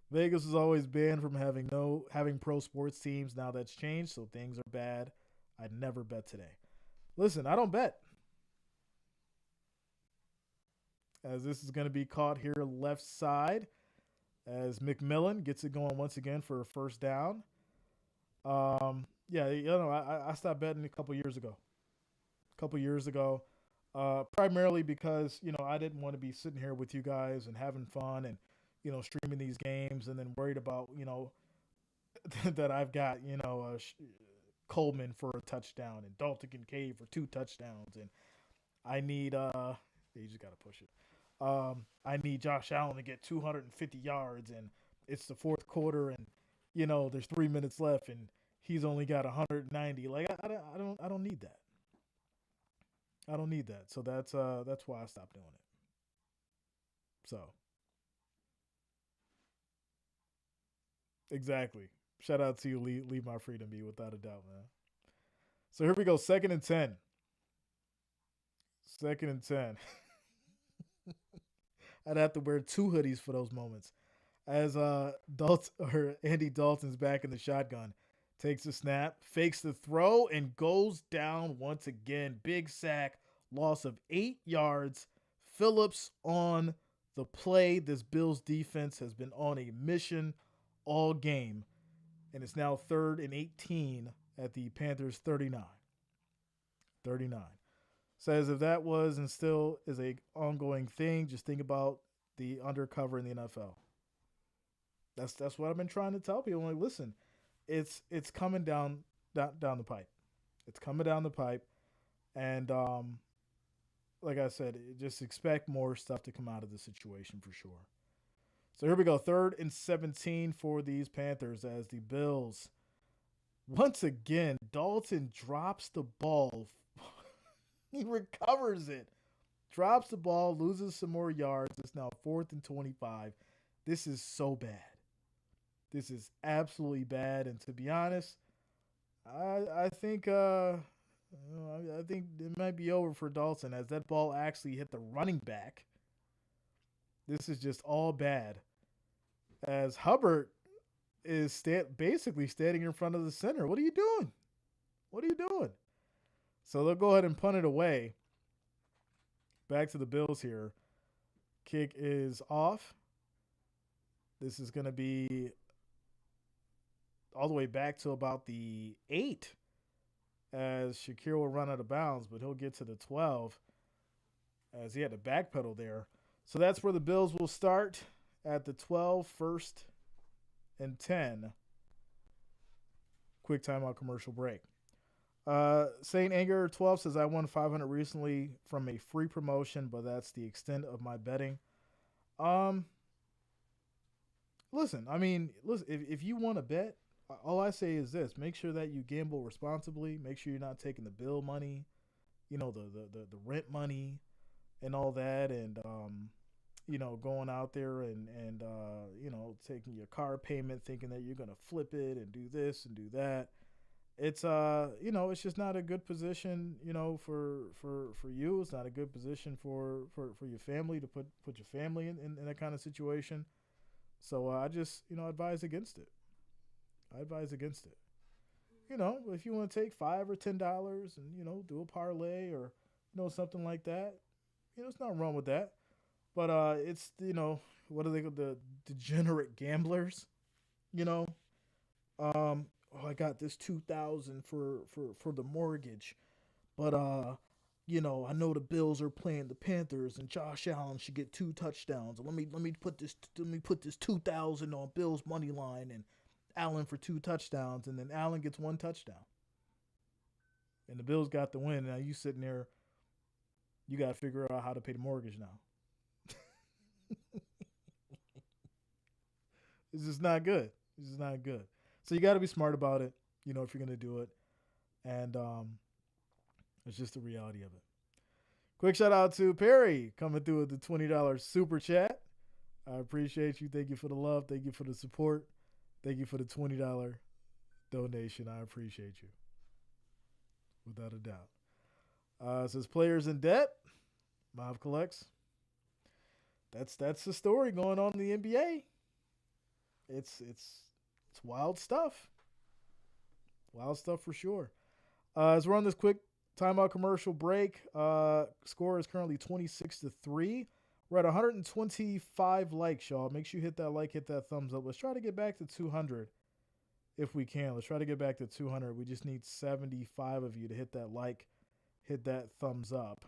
Vegas was always banned from having pro sports teams. Now that's changed, so things are bad. I'd never bet today. Listen, I don't bet. As this is going to be caught here left side as McMillan gets it going once again for a first down. Yeah, I stopped betting a couple years ago. Primarily because I didn't want to be sitting here with you guys and having fun and streaming these games and then worried about that I've got Coleman for a touchdown and Dalton Kincaid for 2 touchdowns and I need you just gotta push it. I need Josh Allen to get 250 yards and it's the fourth quarter and there's 3 minutes left and he's only got 190. Like I don't need that. I don't need that. So that's why I stopped doing it. So exactly. Shout out to you, leave my freedom be without a doubt, man. So here we go, 2nd and 10. 2nd and 10. I'd have to wear 2 hoodies for those moments. As Andy Dalton's back in the shotgun, takes the snap, fakes the throw, and goes down once again. Big sack, loss of 8 yards. Phillips on the play. This Bills defense has been on a mission all game, and it's now 3rd and 18 at the Panthers 39. 39. Says if that was and still is a ongoing thing, just think about the undercover in the NFL. That's what I've been trying to tell people. I'm like, listen, it's coming down the pipe. It's coming down the pipe, and like I said, just expect more stuff to come out of the situation for sure. So here we go, 3rd and 17 for these Panthers as the Bills. Once again, Dalton drops the ball. He recovers it. Drops the ball, loses some more yards. It's now 4th and 25. This is so bad. This is absolutely bad. And to be honest, I think I think it might be over for Dalton as that ball actually hit the running back. This is just all bad. As Hubbard is basically standing in front of the center. What are you doing? What are you doing? So they'll go ahead and punt it away. Back to the Bills here. Kick is off. This is going to be all the way back to about the 8 as Shakir will run out of bounds, but he'll get to the 12 as he had to backpedal there. So that's where the Bills will start at the 12, 1st and 10. Quick timeout commercial break. Saint Anger 12 says I won 500 recently from a free promotion, but that's the extent of my betting. Listen, if you want to bet, all I say is this: make sure that you gamble responsibly. Make sure you're not taking the bill money, the rent money, and all that, and going out there and taking your car payment, thinking that you're gonna flip it and do this and do that. It's it's just not a good position, for you. It's not a good position for your family to put your family in that kind of situation. So I just advise against it. I advise against it. If you want to take $5 or $10 and do a parlay or something like that, it's not wrong with that. But it's what are they called, the degenerate gamblers, I got this $2,000 for the mortgage, but I know the Bills are playing the Panthers and Josh Allen should get 2 touchdowns. Let me put this 2,000 on Bills money line and Allen for 2 touchdowns, and then Allen gets 1 touchdown. And the Bills got the win. Now you sitting there, you got to figure out how to pay the mortgage now. It's just not good. It's just not good. So you got to be smart about it, if you're going to do it. And it's just the reality of it. Quick shout out to Perry coming through with the $20 super chat. I appreciate you. Thank you for the love. Thank you for the support. Thank you for the $20 donation. I appreciate you. Without a doubt. It says players in debt. Mav collects. That's the story going on in the NBA. It's wild stuff. Wild stuff for sure. As we're on this quick timeout commercial break, score is currently 26-3. We're at 125 likes, y'all. Make sure you hit that like, hit that thumbs up. Let's try to get back to 200 if we can. Let's try to get back to 200. We just need 75 of you to hit that like, hit that thumbs up,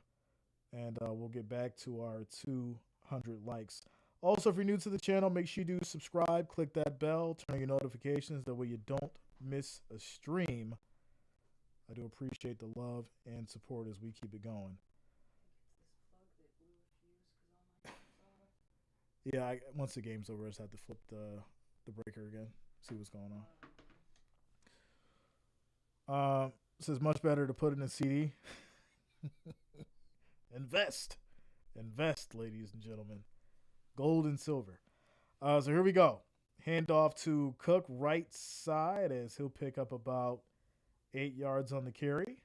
and we'll get back to our 200 likes. Also, if you're new to the channel, make sure you do subscribe, click that bell, turn on your notifications. That way you don't miss a stream. I do appreciate the love and support as we keep it going. Yeah, once the game's over, I just have to flip the breaker again, see what's going on. It says much better to put in a CD. Invest, ladies and gentlemen. Gold and silver. So here we go. Hand off to Cook, right side, as he'll pick up about 8 yards on the carry.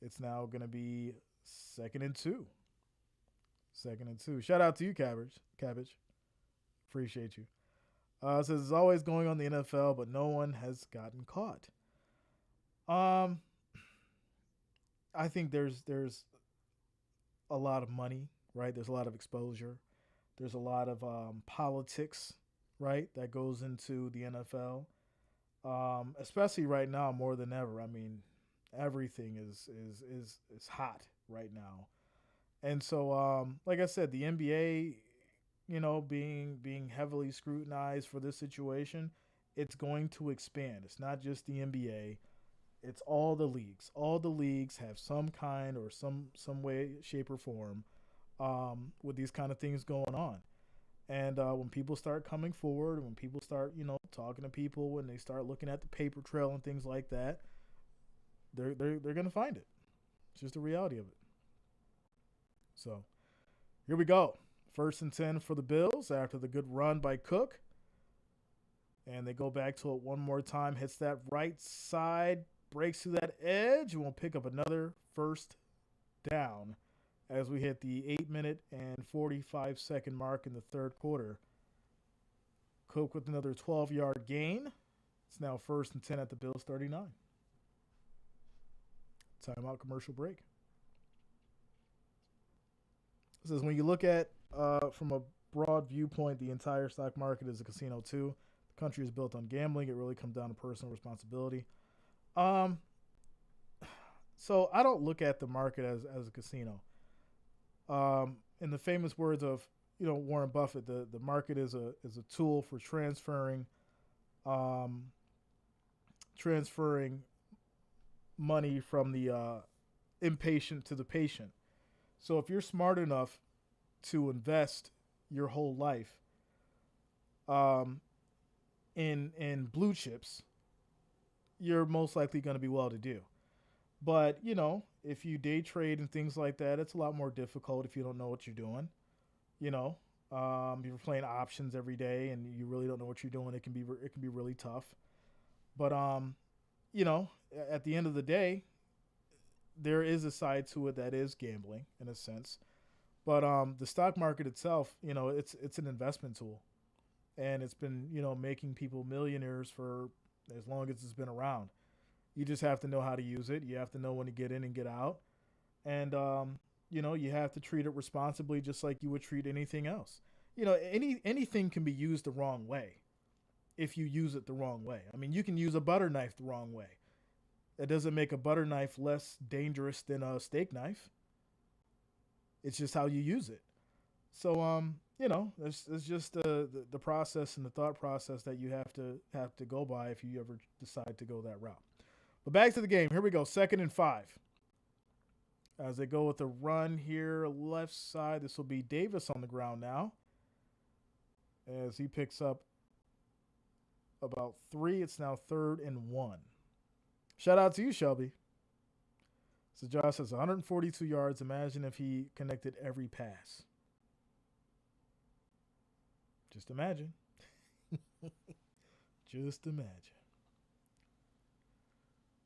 It's now going to be 2nd and 2. 2nd and 2. Shout out to you, Cabbage. Appreciate you. Says it's always going on the NFL, but no one has gotten caught. I think there's a lot of money, right? There's a lot of exposure. There's a lot of politics, right, that goes into the NFL, especially right now more than ever. I mean, everything is hot right now, and so like I said, the NBA, being heavily scrutinized for this situation, it's going to expand. It's not just the NBA. It's all the leagues. All the leagues have some kind or some way, shape, or form with these kind of things going on. And when people start coming forward, when people start, talking to people, when they start looking at the paper trail and things like that, they're going to find it. It's just the reality of it. So here we go. 1st and 10 for the Bills after the good run by Cook. And they go back to it one more time. Hits that right side. Breaks through that edge, and we'll pick up another 1st down as we hit the 8-minute and 45-second mark in the 3rd quarter. Cook with another 12-yard gain. It's now 1st and 10 at the Bills 39. Timeout commercial break. It says when you look at from a broad viewpoint, the entire stock market is a casino too. The country is built on gambling. It really comes down to personal responsibility. So I don't look at the market as a casino. In the famous words of, Warren Buffett, the market is a tool for transferring money from the impatient to the patient. So if you're smart enough to invest your whole life in blue chips, you're most likely going to be well-to-do. But, if you day trade and things like that, it's a lot more difficult if you don't know what you're doing. If you're playing options every day and you really don't know what you're doing, it can be really tough. But, at the end of the day, there is a side to it that is gambling in a sense. But the stock market itself, it's an investment tool. And it's been, making people millionaires for as long as it's been around. You just have to know how to use it. You have to know when to get in and get out. And, you have to treat it responsibly just like you would treat anything else. Anything can be used the wrong way if you use it the wrong way. I mean, you can use a butter knife the wrong way. That doesn't make a butter knife less dangerous than a steak knife. It's just how you use it. So it's just the process and the thought process that you have to go by if you ever decide to go that route. But back to the game. Here we go. 2nd and 5. As they go with the run here, left side. This will be Davis on the ground now. As he picks up about 3. It's now 3rd and 1. Shout out to you, Shelby. So Josh says 142 yards. Imagine if he connected every pass. Just imagine. Just imagine.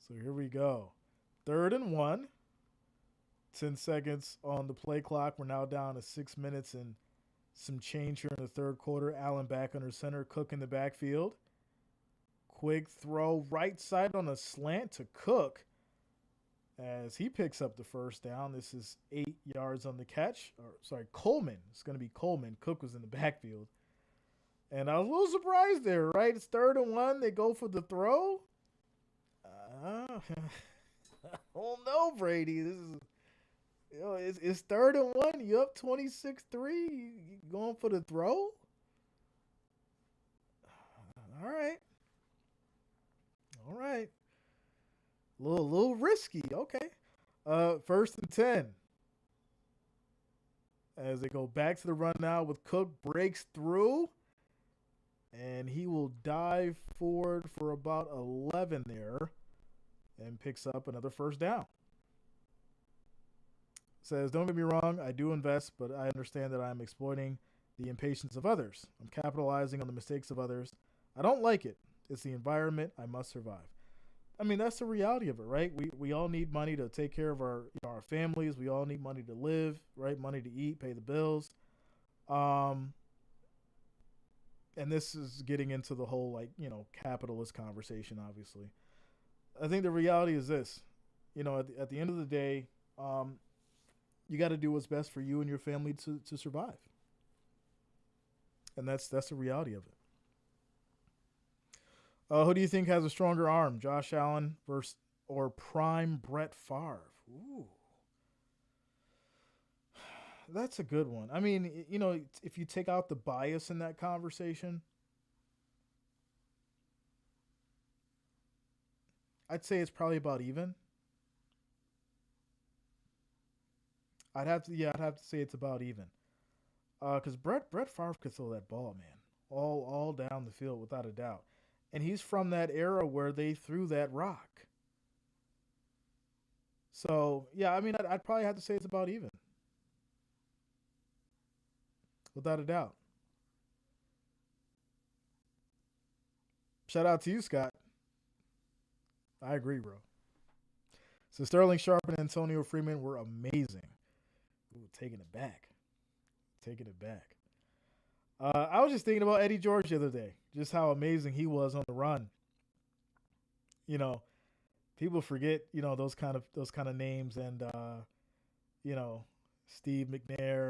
So here we go. 3rd and 1. 10 seconds on the play clock. We're now down to 6 minutes and some change here in the 3rd quarter. Allen back under center. Cook in the backfield. Quick throw right side on a slant to Cook as he picks up the 1st down. This is 8 yards on the catch. Coleman. It's going to be Coleman. Cook was in the backfield. And I was a little surprised there, right? It's 3rd and 1. They go for the throw. Oh no, Brady. This is, it's 3rd and 1. You up 26-3. You going for the throw? All right. A little risky. Okay. 1st and 10. As they go back to the run now with Cook, breaks through. And he will dive forward for about 11 there and picks up another 1st down. Says, don't get me wrong, I do invest, but I understand that I'm exploiting the impatience of others. I'm capitalizing on the mistakes of others. I don't like it. It's the environment. I must survive. I mean, that's the reality of it, right? We all need money to take care of our families. We all need money to live, right? Money to eat, pay the bills. And this is getting into the whole, capitalist conversation, obviously. I think the reality is this. At the end of the day, you got to do what's best for you and your family to survive. And that's the reality of it. Who do you think has a stronger arm, Josh Allen or prime Brett Favre? Ooh. That's a good one. I mean, if you take out the bias in that conversation, I'd say it's probably about even. I'd have to say it's about even. Because Brett Favre could throw that ball, man, all down the field without a doubt, and he's from that era where they threw that rock. So yeah, I mean, I'd probably have to say it's about even. Without a doubt. Shout out to you, Scott. I agree, bro. So Sterling Sharp and Antonio Freeman were amazing. Ooh, taking it back. I was just thinking about Eddie George the other day, just how amazing he was on the run. People forget, those kind of names, and Steve McNair,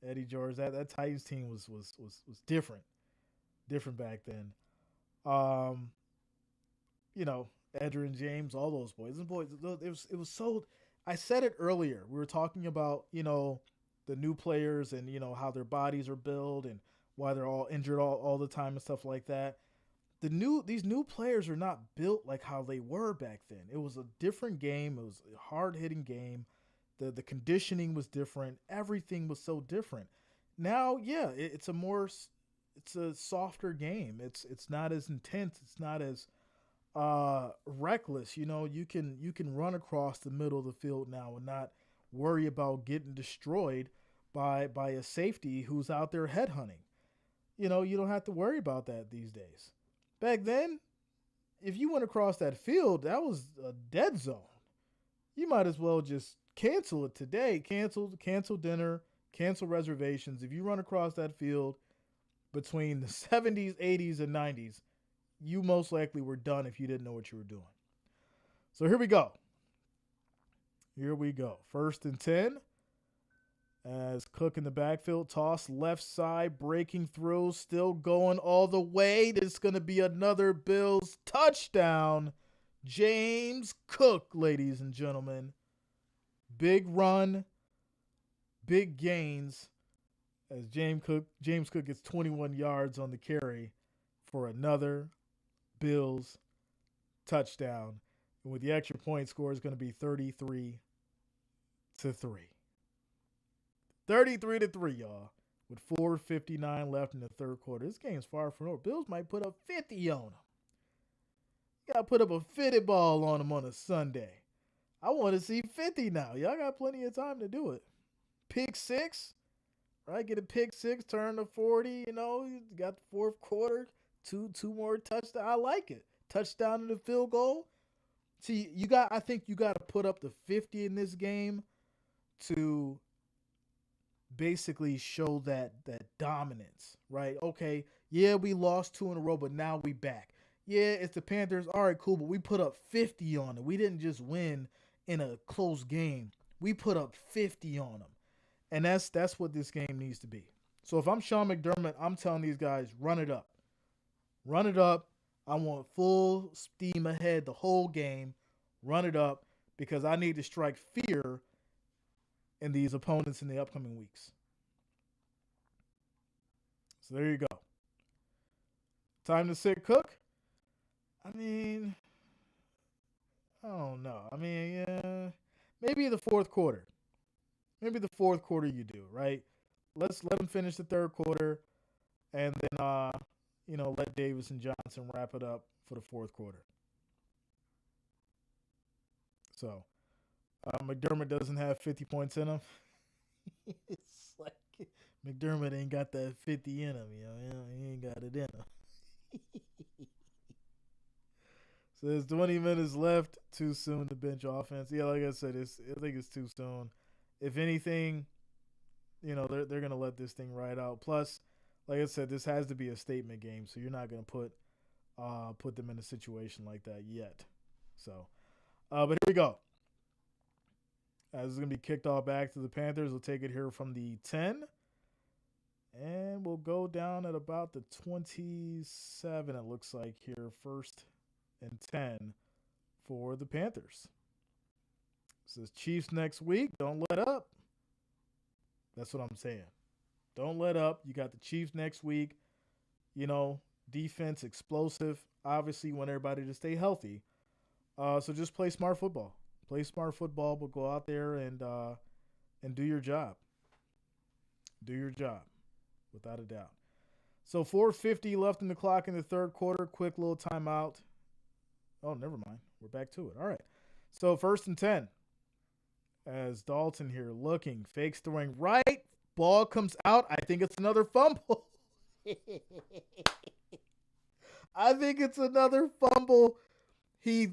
Eddie George. That Titans team was different back then. Edgerrin James, all those boys. It was so. I said it earlier. We were talking about the new players and how their bodies are built and why they're all injured all the time and stuff like that. These new players are not built like how they were back then. It was a different game. It was a hard-hitting game. The conditioning was different. Everything was so different. Now, yeah, it's a softer game. It's not as intense. It's not as reckless. You can run across the middle of the field now and not worry about getting destroyed by a safety who's out there headhunting. You don't have to worry about that these days. Back then, if you went across that field, that was a dead zone. You might as well just cancel it today. Cancel dinner, cancel reservations. If you run across that field between the 70s, 80s, and 90s, you most likely were done if you didn't know what you were doing. So here we go. 1st and 10. As Cook in the backfield, toss left side, breaking through, still going all the way. This is going to be another Bills touchdown. James Cook, ladies and gentlemen. Big run, big gains as James Cook gets 21 yards on the carry for another Bills touchdown. And with the extra point score is going to be 33-3. 33-3, y'all. With 4:59 left in the third quarter. This game's far from over. Bills might put up 50 on them. You got to put up a 50 ball on them on a Sunday. I want to see 50 now. Y'all got plenty of time to do it. Pick six, right? Get a pick six, turn to 40. You got the fourth quarter, two more touchdowns. I like it. Touchdown and a field goal. See, I think you got to put up the 50 in this game to basically show that dominance, right? Okay, yeah, we lost 2 in a row, but now we back. Yeah, it's the Panthers. All right, cool, but we put up 50 on it. We didn't just win in a close game. We put up 50 on them. And that's what this game needs to be. So if I'm Sean McDermott, I'm telling these guys, run it up. Run it up. I want full steam ahead the whole game. Run it up because I need to strike fear in these opponents in the upcoming weeks. So there you go. Time to sit Cook? I mean, I don't know. I mean, yeah, maybe the fourth quarter. Maybe the fourth quarter you do, right? Let's let him finish the third quarter and then, let Davis and Johnson wrap it up for the fourth quarter. So, McDermott doesn't have 50 points in him. It's like McDermott ain't got that 50 in him, he ain't got it in him. So there's 20 minutes left. Too soon to bench offense. Yeah, like I said, I think it's too soon. If anything, they're going to let this thing ride out. Plus, like I said, this has to be a statement game, so you're not going to put them in a situation like that yet. So, but here we go. This is going to be kicked off back to the Panthers. We'll take it here from the 10. And we'll go down at about the 27, it looks like here. First and 10 for the Panthers. It says Chiefs next week. Don't let up. That's what I'm saying. Don't let up. You got the Chiefs next week. Defense explosive. Obviously, want everybody to stay healthy. So just play smart football. Play smart football, but go out there and do your job. Do your job, without a doubt. So 4:50 left in the clock in the third quarter. Quick little timeout. Oh, never mind. We're back to it. All right. So 1st and 10. As Dalton here looking, fakes throwing right. Ball comes out. I think it's another fumble. I think it's another fumble. He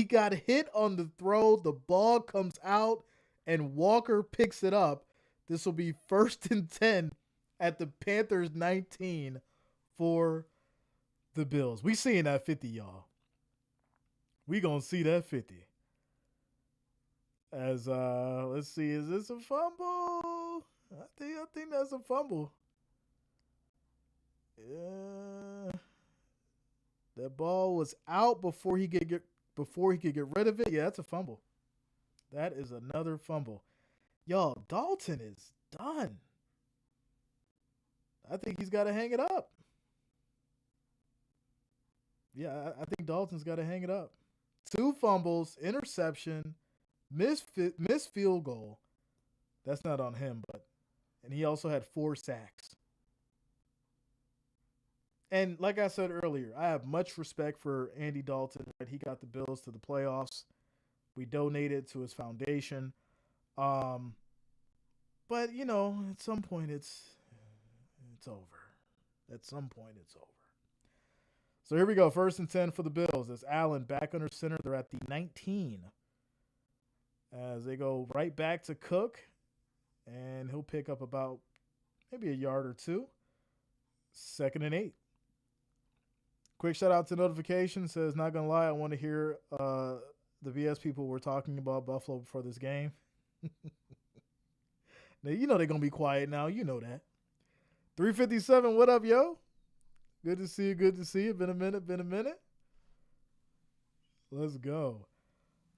got hit on the throw. The ball comes out, and Walker picks it up. This will be 1st and 10 at the Panthers 19 for the Bills. We seeing that 50, y'all. We gonna see that 50. As let's see, is this a fumble? I think that's a fumble. Yeah. That ball was out before he could get rid of it. Yeah, that's a fumble. That is another fumble. Y'all, Dalton is done. I think he's got to hang it up. Yeah, I think Dalton's got to hang it up. 2 fumbles, interception, missed field goal. That's not on him, and he also had 4 sacks. And like I said earlier, I have much respect for Andy Dalton. Right? He got the Bills to the playoffs. We donated to his foundation. But at some point it's over. At some point it's over. So here we go. 1st and 10 for the Bills. As Allen back under center. They're at the 19. As they go right back to Cook. And he'll pick up about maybe a yard or 2. 2nd and 8. Quick shout out to notification. Says, not going to lie, I want to hear the BS people were talking about Buffalo before this game. Now, they're going to be quiet now. You know that. 357, what up, yo? Good to see you. Good to see you. Been a minute. Let's go.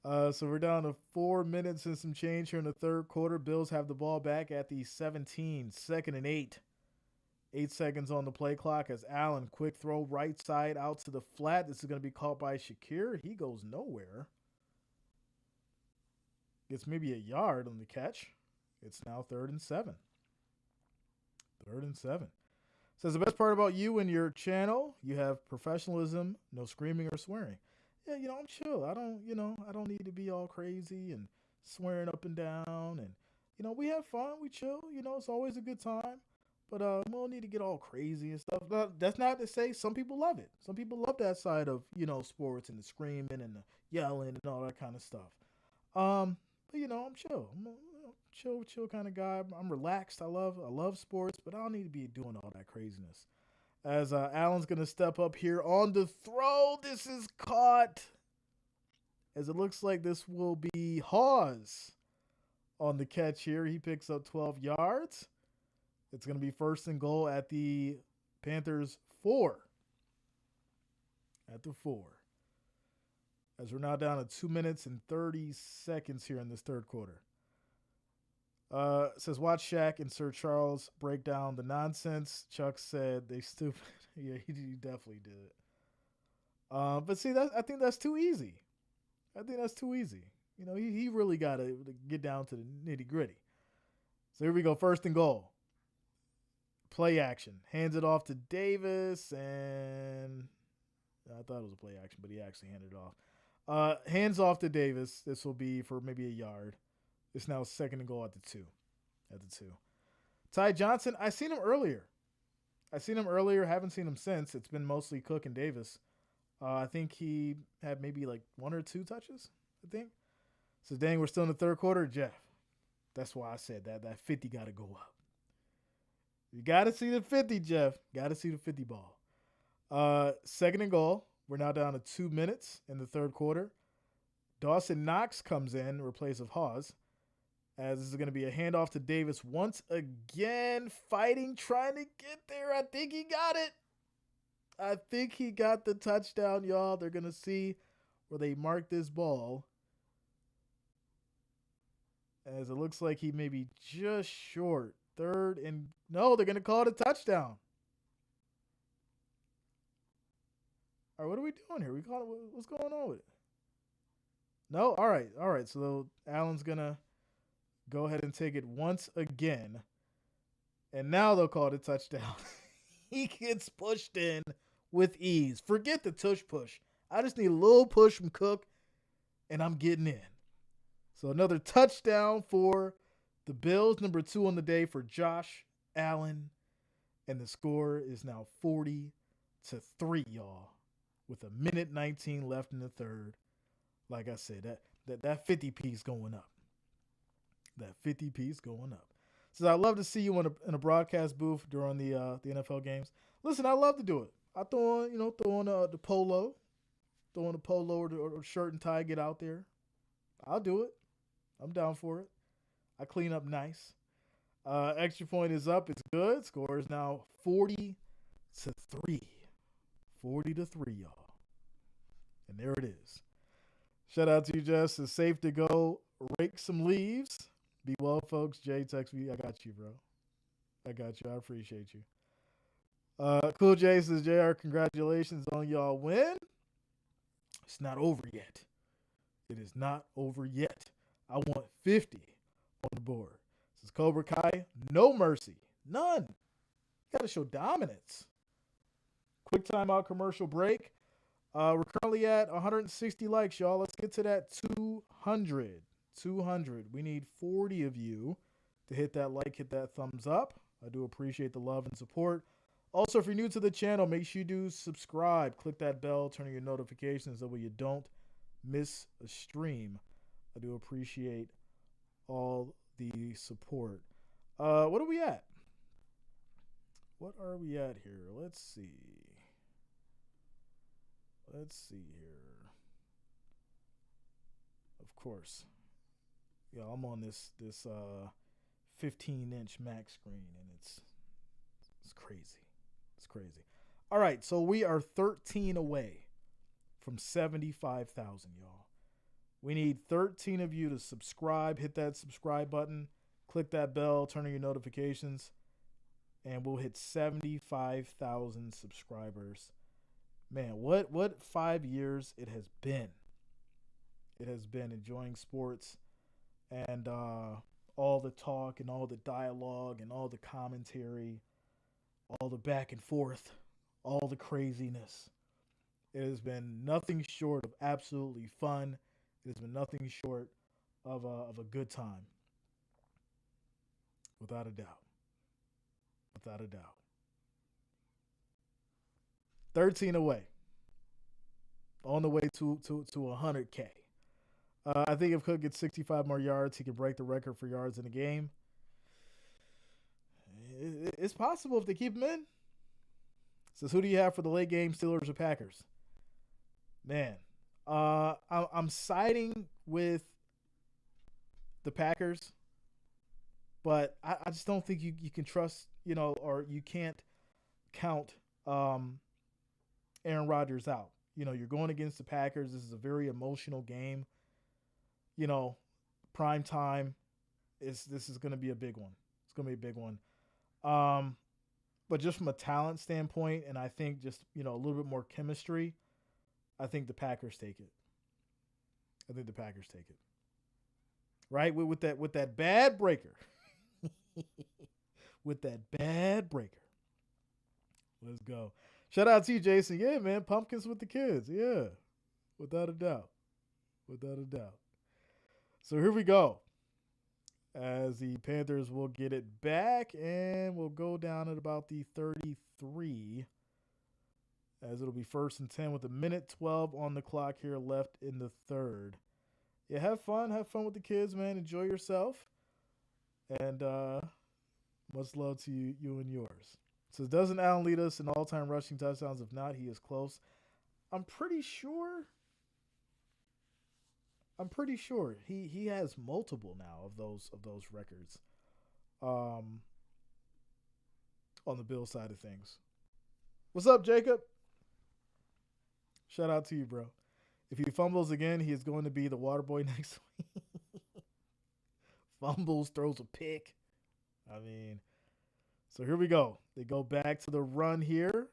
So we're down to 4 minutes and some change here in the third quarter. Bills have the ball back at the 17, second and 8. 8 seconds on the play clock as Allen, quick throw right side out to the flat. This is going to be caught by Shakir. He goes nowhere. Gets maybe a yard on the catch. It's now 3rd and 7. 3rd and 7. Says the best part about you and your channel, you have professionalism, no screaming or swearing. Yeah, I'm chill. I don't need to be all crazy and swearing up and down. And, we have fun. We chill. It's always a good time. But we don't need to get all crazy and stuff. That's not to say some people love it. Some people love that side of, sports and the screaming and the yelling and all that kind of stuff. But I'm chill. I'm a chill kind of guy. I'm relaxed. I love sports, but I don't need to be doing all that craziness. As Allen's gonna step up here on the throw. This is caught. As it looks like this will be Hawes on the catch here. He picks up 12 yards. It's gonna be 1st and goal at the Panthers 4. At the 4. As we're now down to 2 minutes and 30 seconds here in this third quarter. It says, watch Shaq and Sir Charles break down the nonsense. Chuck said they stupid. Yeah, he definitely did it. But see, I think that's too easy. He really got to get down to the nitty gritty. So here we go. 1st and goal. Play action. Hands it off to Davis, and I thought it was a play action, but he actually handed it off. Hands off to Davis. This will be for maybe a yard. It's now 2nd and goal at the 2. Ty Johnson, I seen him earlier. Haven't seen him since. It's been mostly Cook and Davis. I think he had maybe like 1 or 2 touches, I think. So, dang, we're still in the third quarter. Jeff, that's why I said that 50 got to go up. You got to see the 50, Jeff. Got to see the 50 ball. 2nd and goal. We're now down to 2 minutes in the third quarter. Dawson Knox comes in, replace of Hawes. As this is going to be a handoff to Davis once again. Fighting, trying to get there. I think he got it. I think he got the touchdown, y'all. They're going to see where they mark this ball. As it looks like he may be just short. 3rd and... No, they're going to call it a touchdown. All right, what are we doing here? What's going on with it? No? All right. So Allen's going to go ahead and take it once again. And now they'll call it a touchdown. He gets pushed in with ease. Forget the tush push. I just need a little push from Cook, and I'm getting in. So another touchdown for the Bills. Number 2 on the day for Josh Allen. And the score is now 40-3, y'all. With 1:19 left in the third. Like I said, that 50 piece going up. So I love to see you in a broadcast booth during the NFL games. Listen, I love to do it. I throw on the polo, or shirt and tie, get out there. I'll do it. I'm down for it. I clean up nice. Extra point is up. It's good. Score is now 40-3. 40-3, y'all. And there it is. Shout out to you, Jess. It's safe to go rake some leaves. Be well, folks. Jay, text me. I got you, bro. I appreciate you. Cool Jay says, JR, congratulations on y'all win. It's not over yet. It is not over yet. I want 50 on the board. This is Cobra Kai. No mercy. None. You got to show dominance. Quick timeout commercial break. We're currently at 160 likes, y'all. Let's get to that 200. 200. We need 40 of you to hit that like, hit that thumbs up. I do appreciate the love and support. Also, if you're new to the channel, make sure you do subscribe. Click that bell, turn on your notifications. That way you don't miss a stream. I do appreciate all the support. What are we at? What are we at here? Let's see. Here. Of course. Yeah, I'm on this 15-inch Mac screen, and it's crazy. It's crazy. All right, so we are 13 away from 75,000, y'all. We need 13 of you to subscribe. Hit that subscribe button. Click that bell. Turn on your notifications. And we'll hit 75,000 subscribers. Man, what 5 years it has been. It has been enjoying sports and all the talk and all the dialogue and all the commentary, all the back and forth, all the craziness. It has been nothing short of absolutely fun. It has been nothing short of a good time. Without a doubt. Without a doubt. 13 away. On the way to 100K. I think if Cook gets 65 more yards, he can break the record for yards in a game. It's possible if they keep him in. Says, who do you have for the late game, Steelers or Packers? Man, I'm siding with the Packers, but I just don't think you can trust, or you can't count Aaron Rodgers out. You're going against the Packers. This is a very emotional game. Prime time. This is going to be a big one. It's going to be a big one. But just from a talent standpoint, and I think just, a little bit more chemistry, I think the Packers take it. Right? With that bad breaker. With that bad breaker. Let's go. Shout out to you, Jreasn. Yeah, man. Pumpkins with the kids. Yeah. Without a doubt. So here we go. As the Panthers will get it back and will go down at about the 33. As it'll be 1st and 10 with 1:12 on the clock here left in the third. Yeah, have fun. Have fun with the kids, man. Enjoy yourself. And much love to you and yours. Says, doesn't Allen lead us in all-time rushing touchdowns? If not, he is close. I'm pretty sure he has multiple now of those records. On the Bills side of things. What's up, Jacob? Shout out to you, bro. If he fumbles again, he is going to be the water boy next week. Fumbles, throws a pick. So here we go. They go back to the run here,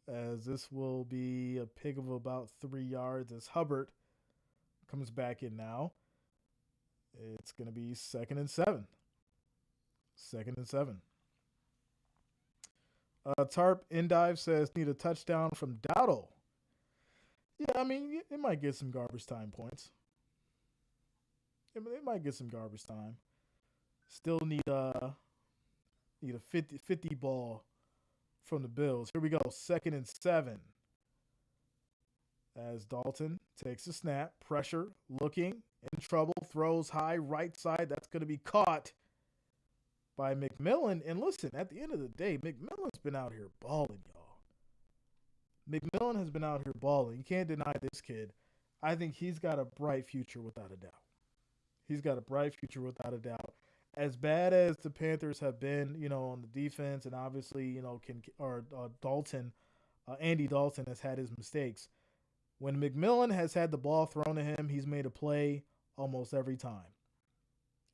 as this will be a pick of about 3 yards as Hubbard comes back in now. It's going to be 2nd and 7. 2nd and 7. Tarp Endive says, need a touchdown from Dowdle. Yeah, it might get some garbage time points. It might get some garbage time. Still need a 50 ball from the Bills. Here we go. 2nd and 7. As Dalton takes a snap, pressure, looking, in trouble, throws high, right side. That's going to be caught by McMillan. And listen, at the end of the day, McMillan's been out here balling, y'all. McMillan has been out here balling. You can't deny this kid. I think he's got a bright future without a doubt. As bad as the Panthers have been, on the defense, and obviously, Dalton, Andy Dalton has had his mistakes. When McMillan has had the ball thrown to him, he's made a play almost every time.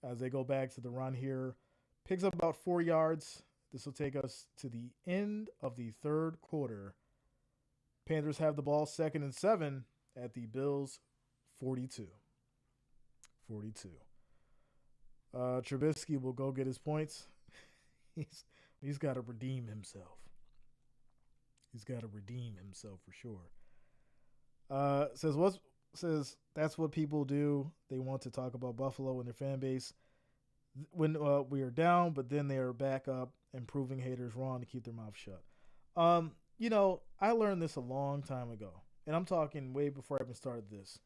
As they go back to the run here, picks up about 4 yards. This will take us to the end of the third quarter. Panthers have the ball 2nd and 7 at the Bills 42. Trubisky will go get his points. He's got to redeem himself. For sure. Says that's what people do. They want to talk about Buffalo and their fan base when we are down, but then they are back up and proving haters wrong to keep their mouth shut. I learned this a long time ago, and I'm talking way before I even started this.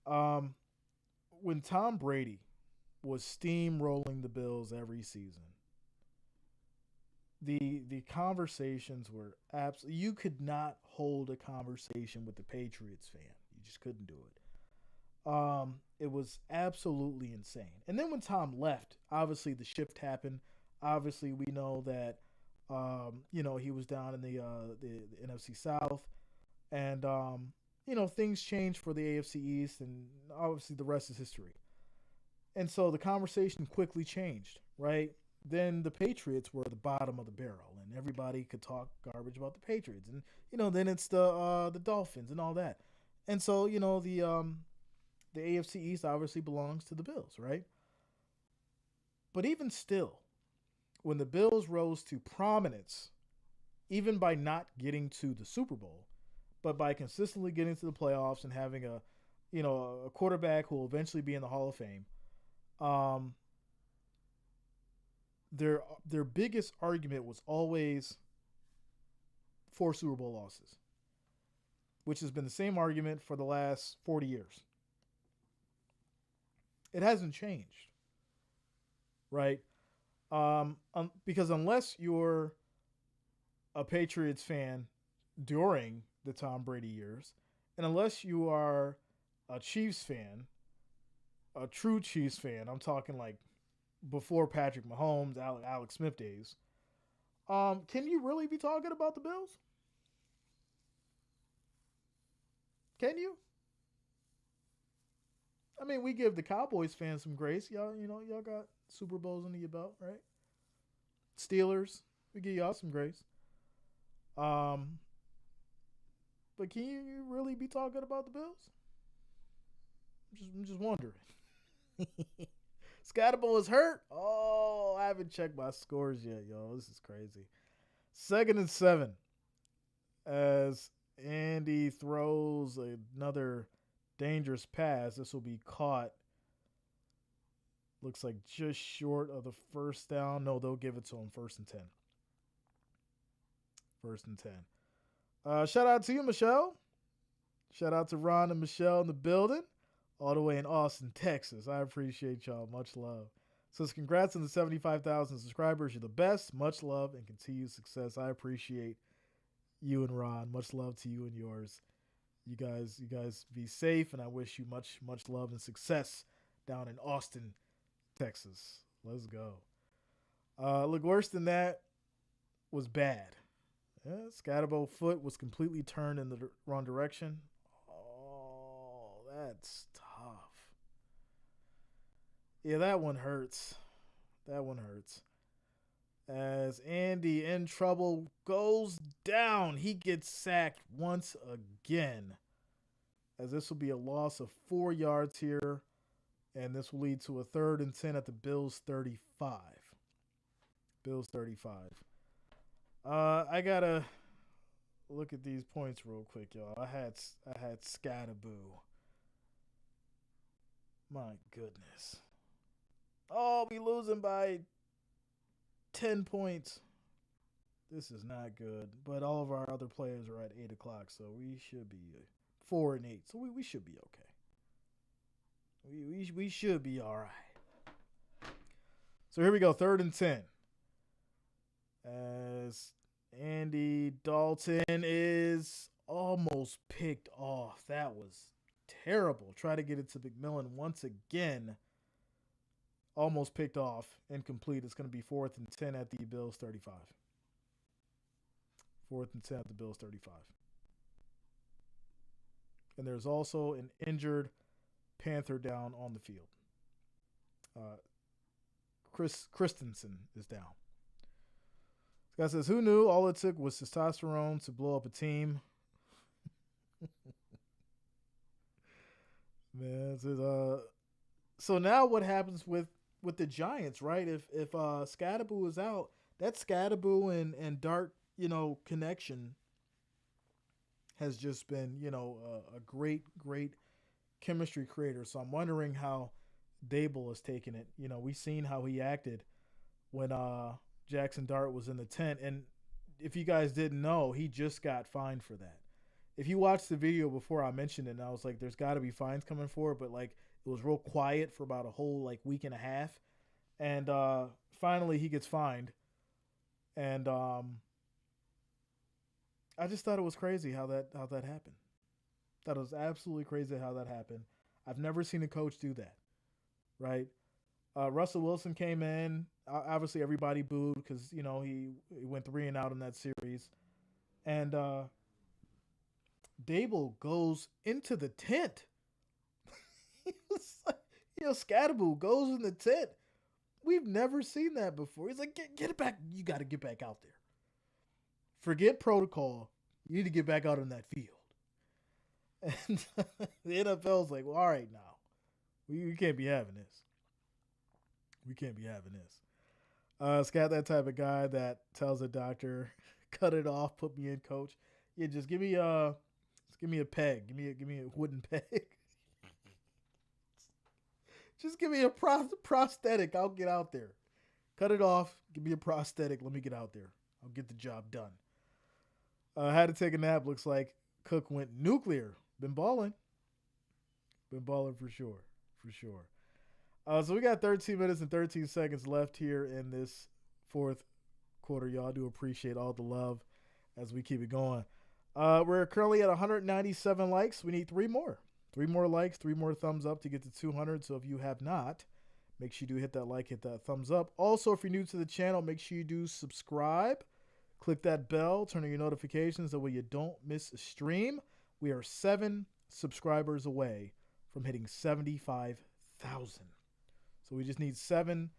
When Tom Brady was steamrolling the Bills every season, the conversations were absolutely, you could not hold a conversation with the Patriots fan. You just couldn't do it. It was absolutely insane. And then when Tom left, obviously the shift happened. Obviously we know that he was down in the NFC South, and things changed for the AFC East, and obviously the rest is history. And so the conversation quickly changed, right? Then the Patriots were the bottom of the barrel, and everybody could talk garbage about the Patriots, and then it's the Dolphins and all that, and so the AFC East obviously belongs to the Bills, right? But even still, when the Bills rose to prominence, even by not getting to the Super Bowl, but by consistently getting to the playoffs and having a quarterback who will eventually be in the Hall of Fame, um, their biggest argument was always 4 Super Bowl losses, which has been the same argument for the last 40 years. It hasn't changed, right? Because unless you're a Patriots fan during the Tom Brady years, and unless you are a Chiefs fan, a true Chiefs fan, I'm talking like before Patrick Mahomes, Alex Smith days, can you really be talking about the Bills? Can you? I mean, we give the Cowboys fans some grace. Y'all got Super Bowls under your belt, right? Steelers, we give y'all some grace. Um, but can you really be talking about the Bills? I'm just wondering. Scatterbo is hurt. Oh, I haven't checked my scores yet, yo. This is crazy. 2nd and 7 as Andy throws another dangerous pass. This will be caught. Looks like just short of the first down. No, they'll give it to him 1st and 10. 1st and 10. Shout out to you, Michelle. Shout out to Ron and Michelle in the building, all the way in Austin, Texas. I appreciate y'all. Much love. So congrats on the 75,000 subscribers. You're the best. Much love and continued success. I appreciate you and Ron. Much love to you and yours. You guys be safe, and I wish you much love and success down in Austin, Texas. Let's go. Look, worse than that was bad. Yeah, Scatterbo foot was completely turned in the wrong direction. Oh, that's tough. Yeah, that one hurts. That one hurts. As Andy in trouble goes down, he gets sacked once again. As this will be a loss of 4 yards here, and this will lead to a 3rd and 10 at the Bills 35. Bills 35. I gotta look at these points real quick, y'all. I had Scatterboo. My goodness. Oh, we losing by 10 points. This is not good. But all of our other players are at 8 o'clock, so we should be 4-8. So we should be okay. We should be all right. So here we go, 3rd and 10. As Andy Dalton is almost picked off. That was terrible. Try to get it to McMillan once again. Almost picked off. Incomplete. It's going to be 4th and 10 at the Bills 35. 4th and 10 at the Bills 35. And there's also an injured Panther down on the field. Christensen is down. This guy says, who knew all it took was testosterone to blow up a team? Man, so now what happens with the Giants, right? If Scatterboo is out, that Scatterboo and Dart, connection has just been, a great chemistry creator. So I'm wondering how Dable has taken it. We've seen how he acted when Jackson Dart was in the tent. And if you guys didn't know, he just got fined for that. If you watched the video before I mentioned it, and I was like, there's got to be fines coming for it, but it was real quiet for about a whole week and a half. And finally he gets fined. And I just thought it was crazy how that happened. That was absolutely crazy how that happened. I've never seen a coach do that, right? Russell Wilson came in. Obviously, everybody booed because he went 3 and out in that series, and Dable goes into the tent. It's like, Scatterboo goes in the tent. We've never seen that before. He's like, get it back. You got to get back out there. Forget protocol. You need to get back out in that field. And the NFL's like, well, all right now. We can't be having this. We can't be having this. Scott, that type of guy that tells a doctor, cut it off, put me in, coach. Yeah, just give me a peg. Give me a wooden peg. Just give me a prosthetic. I'll get out there. Cut it off. Give me a prosthetic. Let me get out there. I'll get the job done. Had to take a nap. Looks like Cook went nuclear. Been balling. Been balling for sure. For sure. So we got 13 minutes and 13 seconds left here in this fourth quarter. Y'all do appreciate all the love as we keep it going. We're currently at 197 likes. We need 3 more. 3 more likes, 3 more thumbs up to get to 200. So if you have not, make sure you do hit that like, hit that thumbs up. Also, if you're new to the channel, make sure you do subscribe. Click that bell, turn on your notifications. That way you don't miss a stream. We are 7 subscribers away from hitting 75,000. So we just need 7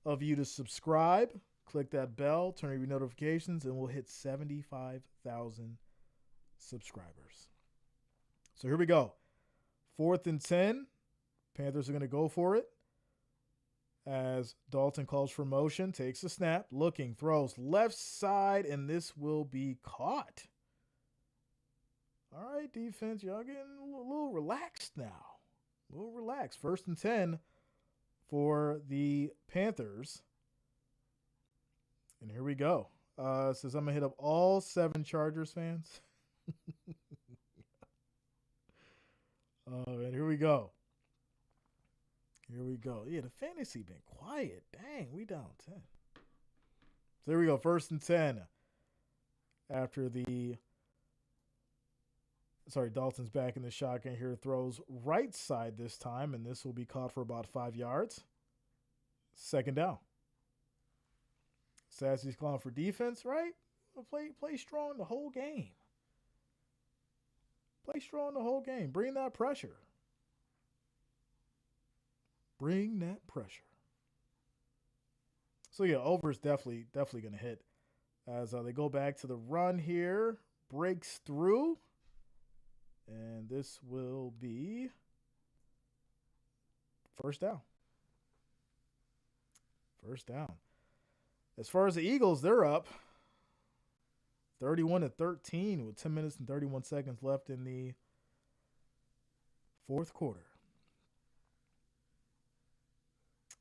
of you to subscribe. Click that bell, turn on your notifications, and we'll hit 75,000 subscribers. So here we go. 4th and 10. Panthers are going to go for it. As Dalton calls for motion, takes a snap, looking, throws left side, and this will be caught. All right, defense, y'all getting a little relaxed now. A little relaxed. 1st and 10 for the Panthers. And here we go. Says I'm going to hit up all 7 Chargers fans. And here we go. Here we go. Yeah, the fantasy been quiet. Dang, we down 10. So here we go. 1st and 10. After Dalton's back in the shotgun here. Throws right side this time, and this will be caught for about 5 yards. 2nd down. Sassy's calling for defense, right? Play strong the whole game. Play strong the whole game. Bring that pressure. Bring that pressure. So, yeah, over is definitely going to hit. As they go back to the run here. Breaks through. And this will be 1st down. 1st down. As far as the Eagles, they're up 31-13 with 10 minutes and 31 seconds left in the 4th quarter.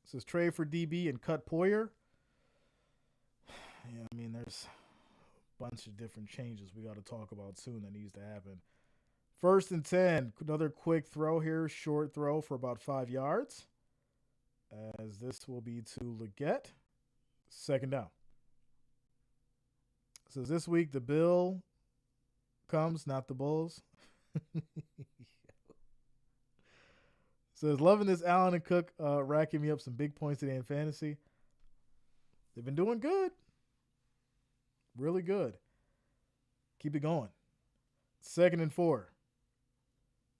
It says trade for DB and cut Poyer. Yeah, I mean, there's a bunch of different changes we got to talk about soon that needs to happen. 1st and 10. Another quick throw here. Short throw for about 5 yards. As this will be to Leggett. 2nd down. So this week the bill comes, not the Bulls. Says loving this Allen and Cook racking me up some big points today in fantasy. They've been doing good. Really good. Keep it going. 2nd and 4.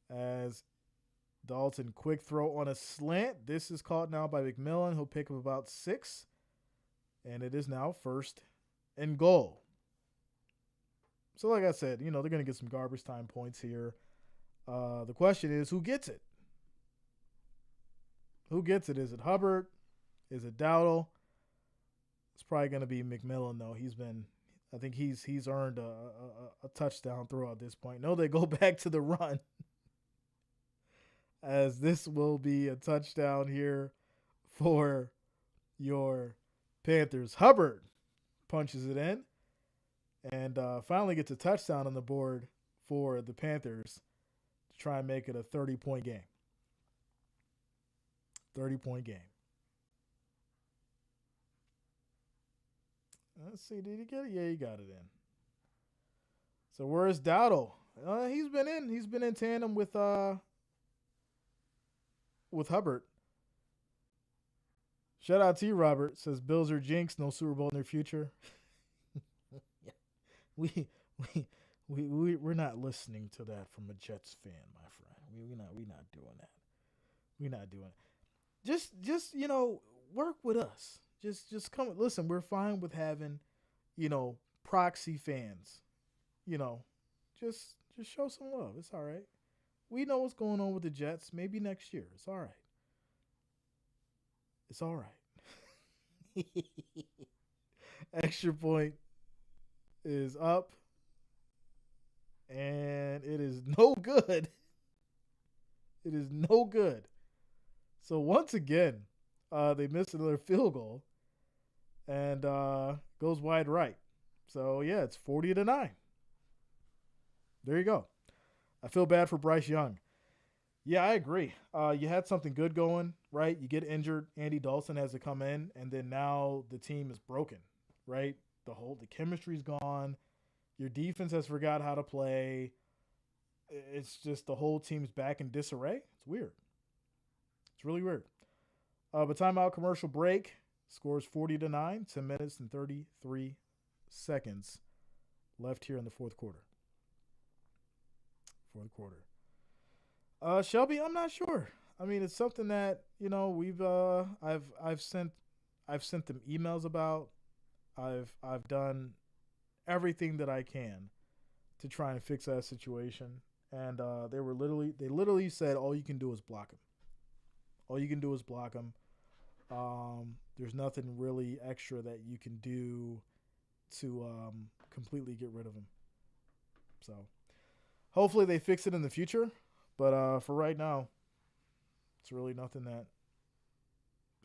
As Dalton quick throw on a slant. This is caught now by McMillan. He'll pick up about 6. And it is now 1st and goal. So like I said, they're going to get some garbage time points here. The question is, who gets it? Who gets it? Is it Hubbard? Is it Dowdle? It's probably going to be McMillan, though. I think he's earned a touchdown throw at this point. No, they go back to the run. As this will be a touchdown here for your Panthers. Hubbard punches it in and finally gets a touchdown on the board for the Panthers to try and make it a 30-point game. 30-point game. Let's see. Did he get it? Yeah, he got it in. So where's Dowdle? He's been in. He's been in tandem with Hubbard. Shout out to you, Robert. Says Bills are jinx. No Super Bowl in their future. Yeah. We're not listening to that from a Jets fan, my friend. We not doing that. We not doing it. Just work with us. Just come. Listen, we're fine with having proxy fans. You know, just show some love. It's all right. We know what's going on with the Jets. Maybe next year. It's all right. It's all right. Extra point is up, and it is no good. It is no good. So once again, they missed another field goal and goes wide right. So yeah, it's 40-9. There you go. I feel bad for Bryce Young. Yeah, I agree. You had something good going, right? You get injured. Andy Dalton has to come in, and then now the team is broken, right? The chemistry's gone. Your defense has forgot how to play. It's just the whole team's back in disarray. It's weird. It's really weird. But timeout commercial break. Scores 40-9. 10 minutes and 33 seconds left here in the fourth quarter. Shelby, I'm not sure. I mean, it's something that we've I've sent them emails about. I've done everything that I can to try and fix that situation, and they literally said all you can do is block him. All you can do is block him. There's nothing really extra that you can do to completely get rid of him. So hopefully they fix it in the future. But for right now, it's really nothing that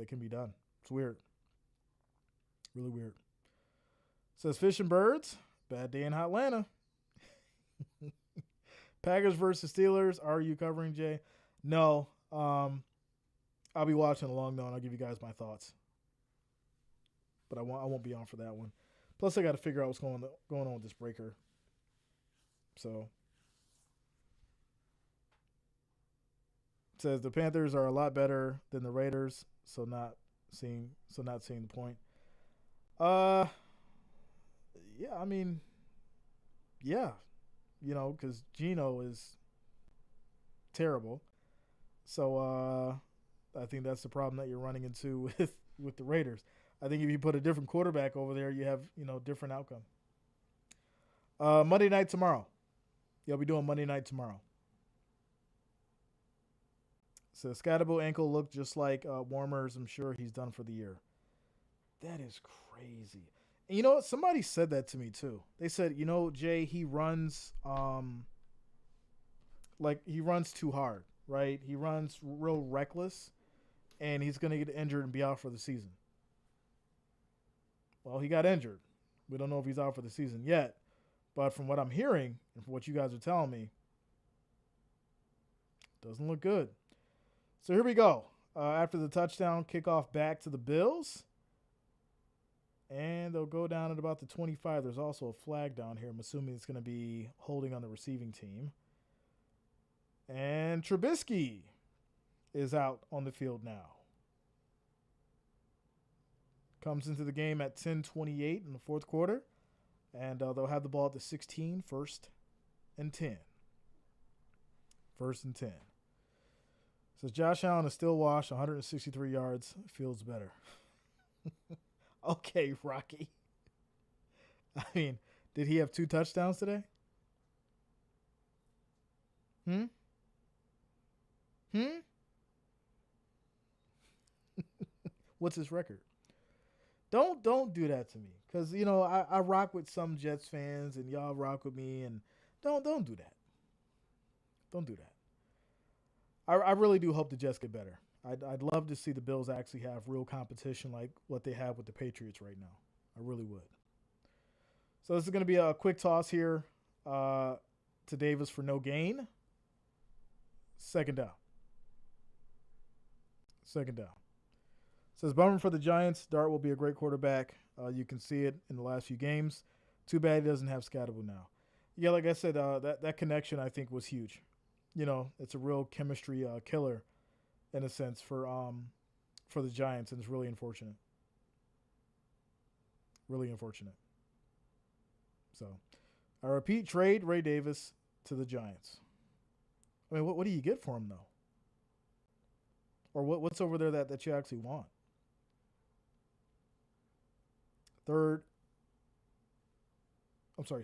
can be done. It's weird. Really weird. Says Fish and Birds. Bad day in Atlanta. Packers versus Steelers. Are you covering, Jay? No. I'll be watching along though, and I'll give you guys my thoughts. But I won't be on for that one. Plus, I got to figure out what's going on with this breaker. So. Says the Panthers are a lot better than the Raiders, so not seeing the point. Yeah, I mean, yeah, because Geno is terrible. So I think that's the problem that you're running into with the Raiders. I think if you put a different quarterback over there, you have different outcome. Monday night tomorrow. Yeah, I'll be doing Monday night tomorrow. So Scatterbo ankle looked just like Warmer's. I'm sure he's done for the year. That is crazy. And you know what? Somebody said that to me too. They said, Jay, he runs he runs too hard, right? He runs real reckless, and he's going to get injured and be out for the season. Well, he got injured. We don't know if he's out for the season yet. But from what I'm hearing and from what you guys are telling me, doesn't look good. So here we go. After the touchdown, kickoff back to the Bills. And they'll go down at about the 25. There's also a flag down here. I'm assuming it's going to be holding on the receiving team. And Trubisky is out on the field now. Comes into the game at 10:28 in the fourth quarter. And they'll have the ball at the 16, first and 10. First and 10. Says Josh Allen is still washed, 163 yards, feels better. Okay, Rocky. I mean, did he have 2 touchdowns today? What's his record? Don't do that to me, because I rock with some Jets fans and y'all rock with me, and don't do that. Don't do that. I really do hope the Jets get better. I'd love to see the Bills actually have real competition like what they have with the Patriots right now. I really would. So this is going to be a quick toss here to Davis for no gain. Second down. Says bummer for the Giants. Dart will be a great quarterback. You can see it in the last few games. Too bad he doesn't have Scatterable now. Yeah, like I said, that connection I think was huge. It's a real chemistry killer in a sense for the Giants, and it's really unfortunate. Really unfortunate. So, I repeat, trade Ray Davis to the Giants. I mean, what do you get for him though? Or what's over there that you actually want?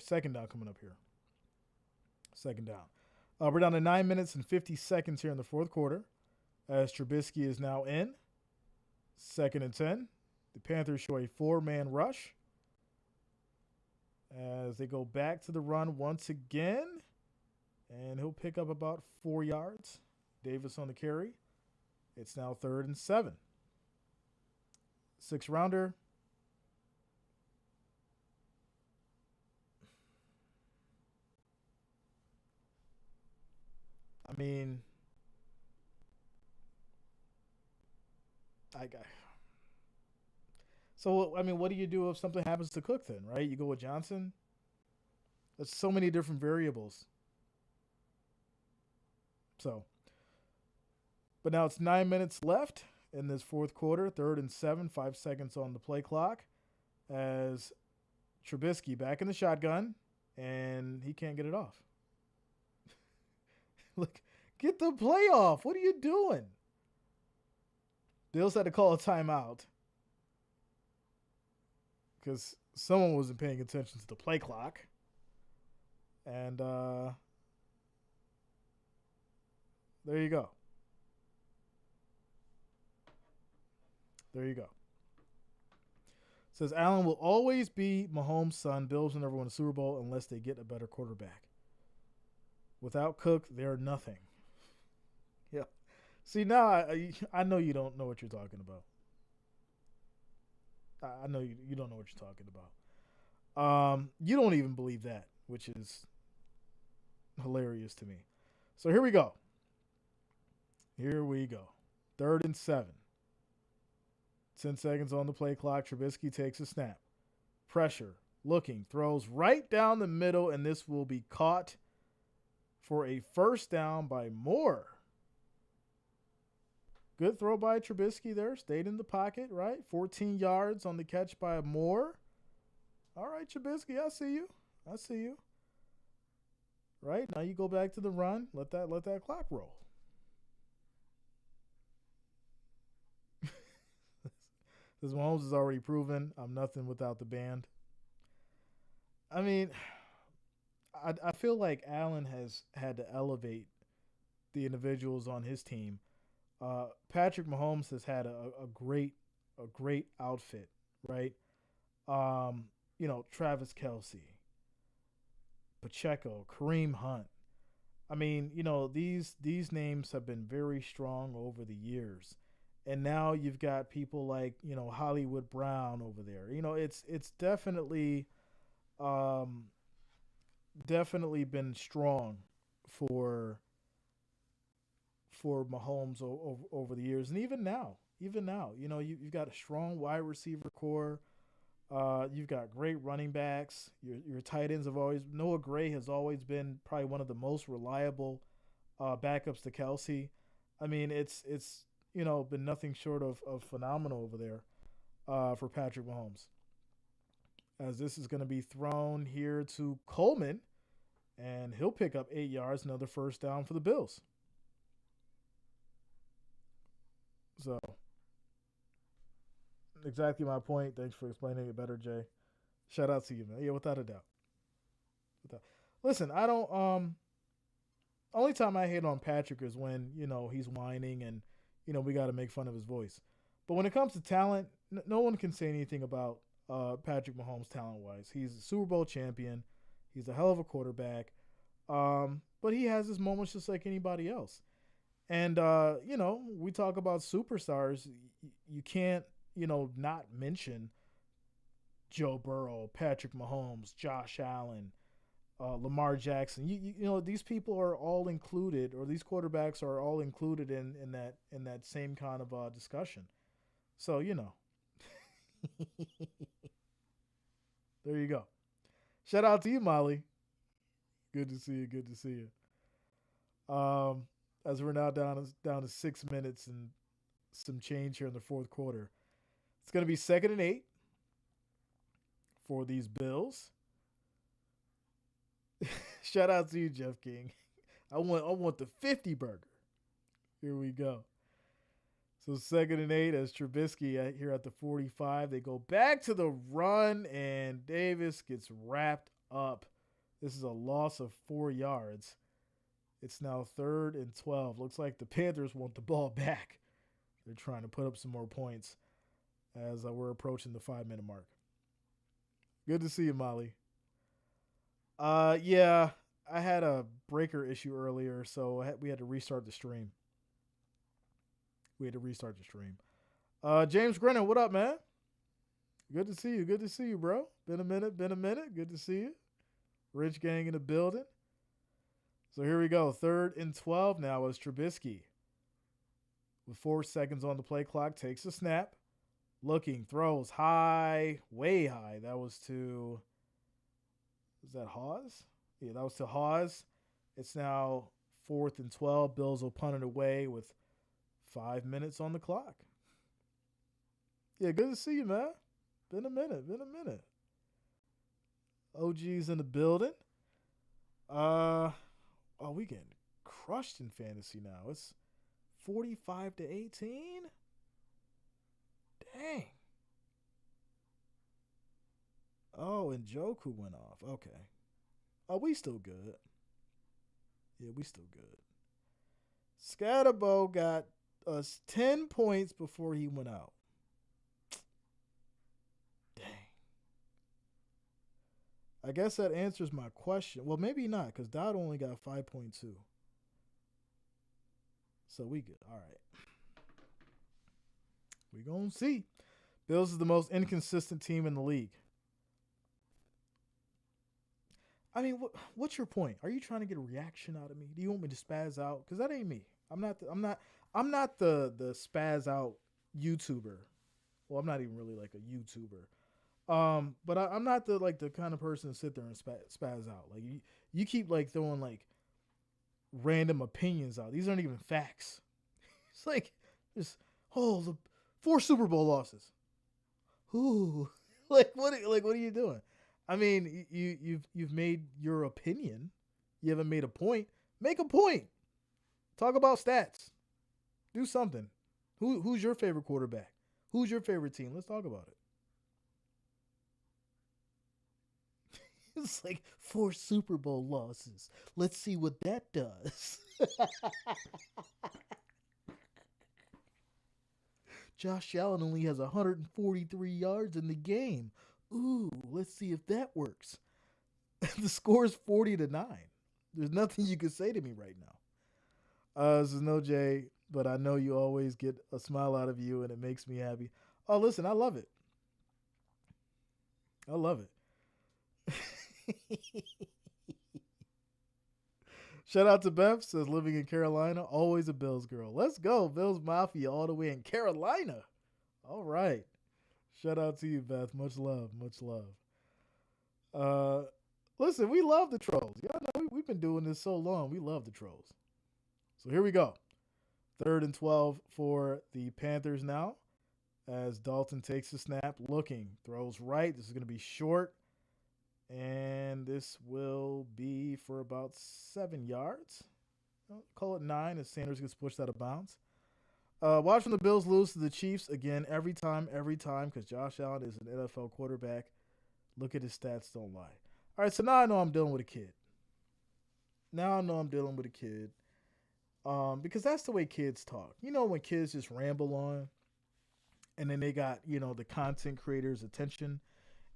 Second down coming up here. Second down. We're down to 9 minutes and 50 seconds here in the fourth quarter as Trubisky is now in. Second and 10. The Panthers show a four-man rush as they go back to the run once again. And he'll pick up about 4 yards. Davis on the carry. It's now 3rd and 7. 6-rounder. I mean, what do you do if something happens to Cook then, right? You go with Johnson? There's so many different variables. But now it's 9 minutes left in this fourth quarter, 3rd and 7, 5 seconds on the play clock as Trubisky back in the shotgun, and he can't get it off. Look, get the play off. What are you doing? Bills had to call a timeout because someone wasn't paying attention to the play clock. And there you go. There you go. Says Allen will always be Mahomes' son. Bills will never win a Super Bowl unless they get a better quarterback. Without Cook, they're nothing. Yeah. See, now I know you don't know what you're talking about. I know you don't know what you're talking about. You don't even believe that, which is hilarious to me. So here we go. 3rd and 7. 10 seconds on the play clock. Trubisky takes a snap. Pressure. Looking. Throws right down the middle, and this will be caught for a first down by Moore. Good throw by Trubisky there. Stayed in the pocket, right? 14 yards on the catch by Moore. All right, Trubisky, I see you. Right, now you go back to the run. Let that clock roll. This Mahomes has already proven I'm nothing without the band. I mean, I feel like Allen has had to elevate the individuals on his team. Patrick Mahomes has had a great outfit, right? Travis Kelce, Pacheco, Kareem Hunt. I mean, these names have been very strong over the years. And now you've got people like, Hollywood Brown over there. It's definitely been strong for Mahomes over the years. And even now, you've got a strong wide receiver core. You've got great running backs. Your tight ends Noah Gray has always been probably one of the most reliable backups to Kelce. I mean, it's been nothing short of phenomenal over there for Patrick Mahomes. As this is going to be thrown here to Coleman, and he'll pick up 8 yards, another first down for the Bills. So, exactly my point. Thanks for explaining it better, Jay. Shout out to you, man. Yeah, without a doubt. Listen, I don't. Only time I hate on Patrick is when he's whining and we got to make fun of his voice. But when it comes to talent, no one can say anything about Patrick Mahomes talent-wise. He's a Super Bowl champion. He's a hell of a quarterback. But he has his moments just like anybody else. And, we talk about superstars. You can't, not mention Joe Burrow, Patrick Mahomes, Josh Allen, Lamar Jackson. These people are all included, or these quarterbacks are all included in that same kind of discussion. So, there you go. Shout out to you, Molly. Good to see you. As we're now down to 6 minutes and some change here in the fourth quarter. It's going to be 2nd and 8 for these Bills. Shout out to you, Jeff King. I want the 50 burger. Here we go. So 2nd and 8 as Trubisky here at the 45. They go back to the run, and Davis gets wrapped up. This is a loss of 4 yards. It's now 3rd and 12. Looks like the Panthers want the ball back. They're trying to put up some more points as we're approaching the 5-minute mark. Good to see you, Molly. Yeah, I had a breaker issue earlier, so we had to restart the stream. James Grennan, what up, man? Good to see you. Good to see you, bro. Been a minute. Good to see you. Rich gang in the building. So here we go. 3rd and 12 now as Trubisky, with 4 seconds on the play clock, takes a snap. Looking, throws high, way high. That was to, was that Hawes? Yeah, that was to Hawes. It's now 4th and 12. Bills will punt it away with 5 minutes on the clock. Yeah, good to see you, man. Been a minute. OG's in the building. We getting crushed in fantasy now. It's 45-18. Dang. Oh, and Joku went off. Okay. Oh, we still good. Yeah, we still good. Scatterbo got us 10 points before he went out. Dang. I guess that answers my question. Well, maybe not, because Dodd only got 5.2. So we good. All right. We gonna see. Bills is the most inconsistent team in the league. I mean, what's your point? Are you trying to get a reaction out of me? Do you want me to spaz out? Because that ain't me. I'm not the spaz out YouTuber. Well, I'm not even really like a YouTuber. But I'm not the kind of person to sit there and spaz out. Like you keep like throwing like random opinions out. These aren't even facts. It's like just the 4 Super Bowl losses. Ooh, what are you doing? I mean, you've made your opinion. You haven't made a point. Make a point. Talk about stats. Do something. Who's your favorite quarterback? Who's your favorite team? Let's talk about it. It's like 4 Super Bowl losses. Let's see what that does. Josh Allen only has 143 yards in the game. Ooh, let's see if that works. The score is 40-9. There's nothing you can say to me right now. This is no Jay, but I know you always get a smile out of you, and it makes me happy. Oh, listen, I love it. Shout out to Beth, says living in Carolina, always a Bills girl. Let's go, Bills Mafia all the way in Carolina. All right. Shout out to you, Beth. Much love. Listen, we love the trolls. Y'all know we've been doing this so long. We love the trolls. So here we go. 3rd and 12 for the Panthers now as Dalton takes the snap, looking, throws right. This is going to be short. And this will be for about 7 yards. I'll call it 9 as Sanders gets pushed out of bounds. Watching the Bills lose to the Chiefs again every time, because Josh Allen is an NFL quarterback. Look at his stats, don't lie. All right, so now I know I'm dealing with a kid. Because that's the way kids talk. You know when kids just ramble on and then they got, the content creators' attention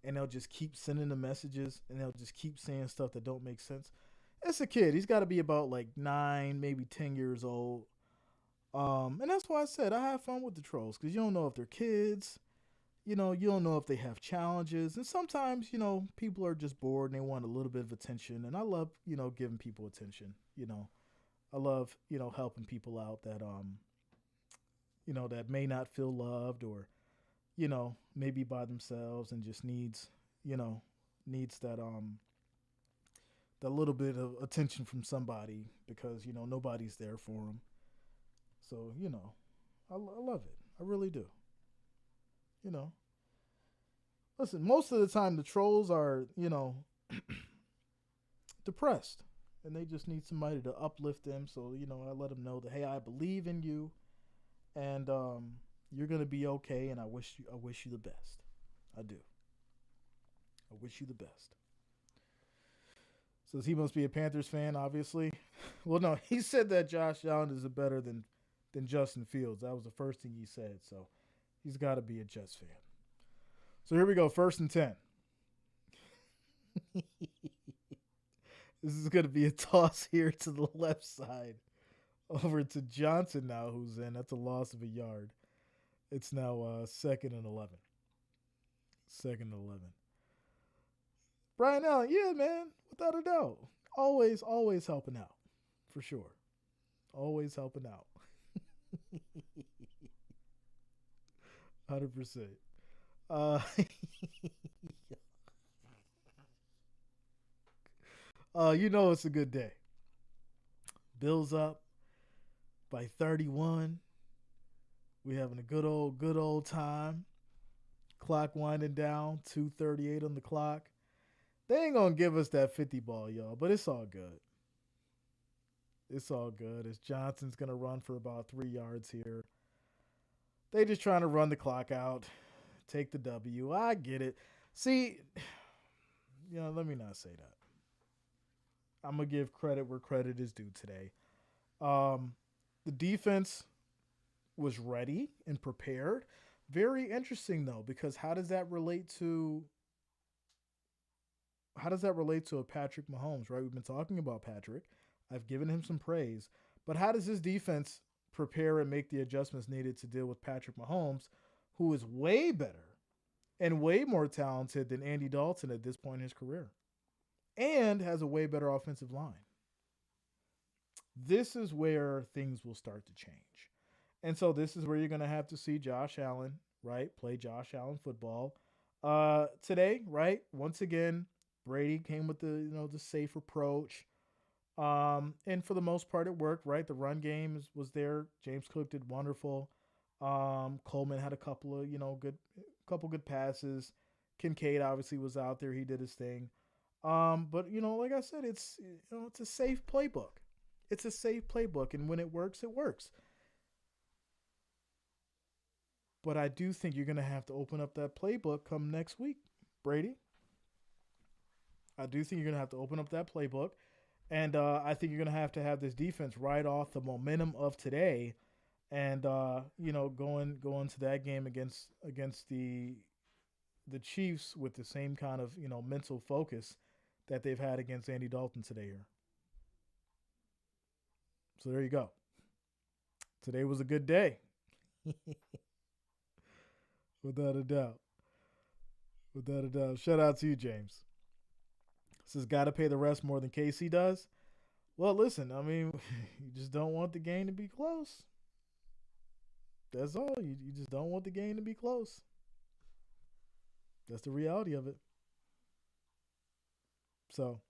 and they'll just keep sending the messages and they'll just keep saying stuff that don't make sense. It's a kid. He's got to be about like 9, maybe 10 years old. And that's why I said I have fun with the trolls because you don't know if they're kids. You don't know if they have challenges. And sometimes, people are just bored and they want a little bit of attention. And I love, giving people attention. I love, helping people out that, that may not feel loved or, maybe by themselves and just needs that that little bit of attention from somebody because nobody's there for them. So I love it. I really do. Listen, most of the time the trolls are depressed, and they just need somebody to uplift them. So I let them know that, hey, I believe in you, and you're gonna be okay. And I wish you the best. I do. I wish you the best. Says he must be a Panthers fan, obviously. Well, no, he said that Josh Allen is better than Justin Fields. That was the first thing he said. So he's got to be a Jets fan. So here we go, 1st and 10. This is going to be a toss here to the left side. Over to Johnson now, who's in. That's a loss of a yard. It's now 2nd and 11. 2nd and 11. Brian Allen, yeah, man, without a doubt. Always helping out, for sure. Always helping out. 100%. It's a good day. Bills up by 31. We having a good old time. Clock winding down, 2:38 on the clock. They ain't gonna give us that 50 ball, y'all, but it's all good. It's all good. As Johnson's gonna run for about 3 yards here. They just trying to run the clock out, take the W. I get it. See, let me not say that. I'm gonna give credit where credit is due today. The defense was ready and prepared. Very interesting though, because how does that relate to a Patrick Mahomes, right? We've been talking about Patrick. I've given him some praise. But how does this defense prepare and make the adjustments needed to deal with Patrick Mahomes, who is way better and way more talented than Andy Dalton at this point in his career and has a way better offensive line? This is where things will start to change. And so this is where you're going to have to see Josh Allen, right, play Josh Allen football. Today, right, once again, Brady came with the safe approach. And for the most part, it worked, right? The run game was there. James Cook did wonderful. Coleman had a couple of, good passes. Kincaid obviously was out there. He did his thing. But like I said, it's a safe playbook. It's a safe playbook. And when it works, it works. But I do think you're going to have to open up that playbook come next week, Brady. I do think you're going to have to open up that playbook. And I think you're going to have this defense ride off the momentum of today and, going to that game against the Chiefs with the same kind of, mental focus that they've had against Andy Dalton today here. So there you go. Today was a good day. Without a doubt. Without a doubt. Shout out to you, James. This has got to pay the rest more than KC does. Well, listen, I mean, you just don't want the game to be close. That's all. You just don't want the game to be close. That's the reality of it. So,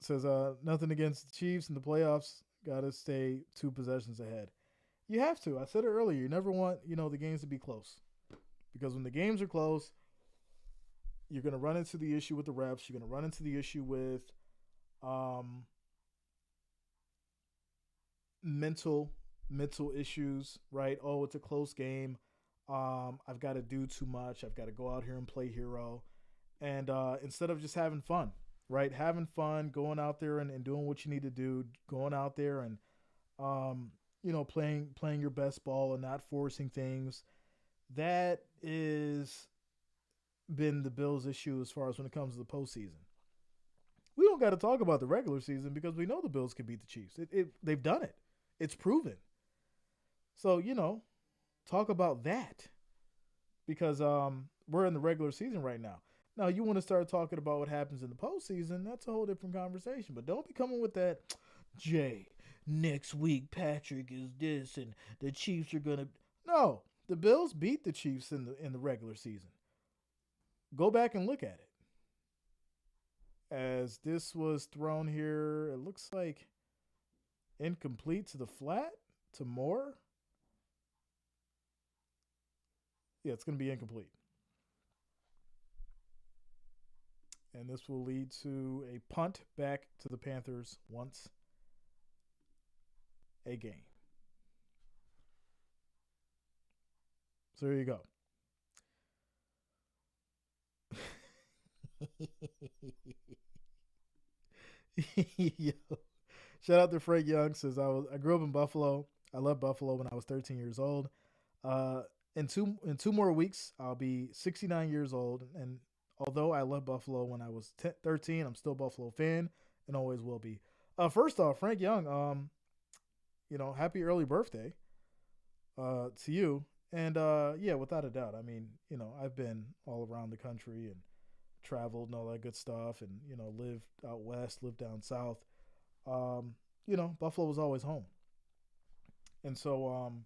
says nothing against the Chiefs in the playoffs. Got to stay 2 possessions ahead. You have to. I said it earlier. You never want, the games to be close. Because when the games are close, you're going to run into the issue with the refs. You're going to run into the issue with mental issues, right? Oh, it's a close game. I've got to do too much. I've got to go out here and play hero. And instead of just having fun, right? Having fun, going out there and doing what you need to do, going out there and, playing your best ball and not forcing things. That is been the Bills' issue as far as when it comes to the postseason. We don't got to talk about the regular season because we know the Bills can beat the Chiefs. They've done it. It's proven. So, talk about that because we're in the regular season right now. Now, you want to start talking about what happens in the postseason, that's a whole different conversation. But don't be coming with that, Jay, next week Patrick is this and the Chiefs are going to... No, the Bills beat the Chiefs in the regular season. Go back and look at it. As this was thrown here, it looks like incomplete to the flat, to Moore. Yeah, it's going to be incomplete. And this will lead to a punt back to the Panthers once a game. So there you go. Yo. Shout out to Frank Young. Says I grew up in Buffalo. I left Buffalo when I was 13 years old. Uh, in two more weeks, I'll be 69 years old. And although I left Buffalo when I was 13, I'm still a Buffalo fan and always will be. First off, Frank Young, happy early birthday to you. And yeah, without a doubt. I mean, I've been all around the country and traveled and all that good stuff, and lived out west, lived down south. Buffalo was always home, and so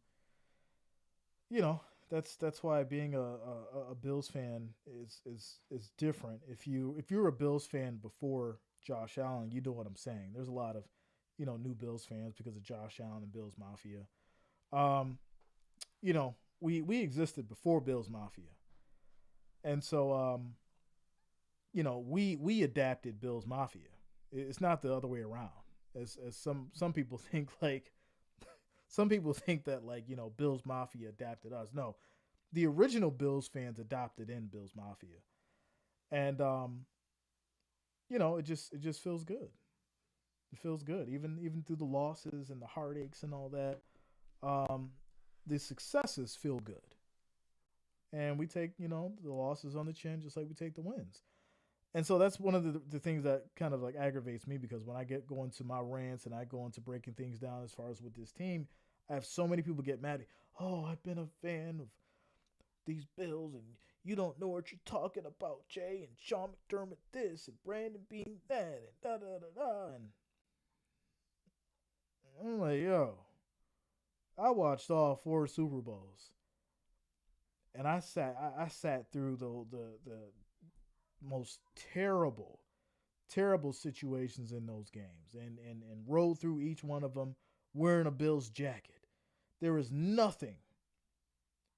that's why being a Bills fan is different. If you're a Bills fan before Josh Allen, you know what I'm saying. There's a lot of new Bills fans because of Josh Allen and Bills Mafia. Um, we existed before Bills Mafia, and so we adapted Bills Mafia. It's not the other way around. As some people think, like some people think that, like, Bills Mafia adapted us. No, the original Bills fans adopted in Bills Mafia, and it just feels good. It feels good, even through the losses and the heartaches and all that. Um, the successes feel good, and we take the losses on the chin just like we take the wins. And so that's one of the things that kind of like aggravates me, because when I get going to my rants and I go into breaking things down as far as with this team, I have so many people get mad. Oh, I've been a fan of these Bills and you don't know what you're talking about, Jay, and Sean McDermott this and Brandon Bean that and da da da da. And I'm like, yo, I watched all four Super Bowls, and I sat through the most terrible situations in those games, and rode through each one of them wearing a Bills jacket. There is nothing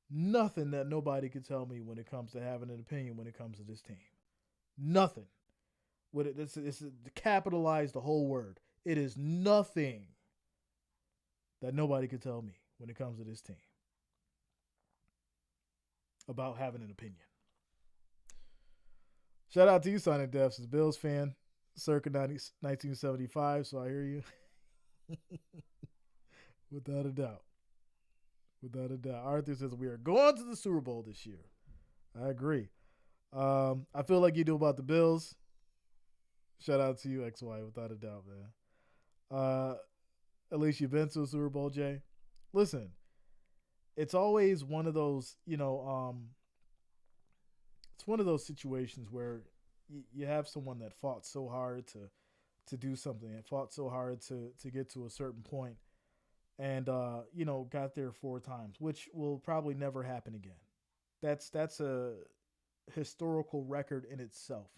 that nobody could tell me when it comes to having an opinion when it comes to this team. Nothing. With it, this is to capitalize the whole word. It is nothing that nobody could tell me when it comes to this team about having an opinion. Shout out to you, Sonic Depths, as a Bills fan, circa 1975. So I hear you. Without a doubt. Without a doubt. Arthur says we are going to the Super Bowl this year. I agree. I feel like you do about the Bills. Shout out to you, XY, without a doubt, man. Uh, at least you've been to a Super Bowl, Jay. Listen, it's always one of those, it's one of those situations where you have someone that fought so hard to do something, and fought so hard to get to a certain point, and got there four times, which will probably never happen again. That's a historical record in itself,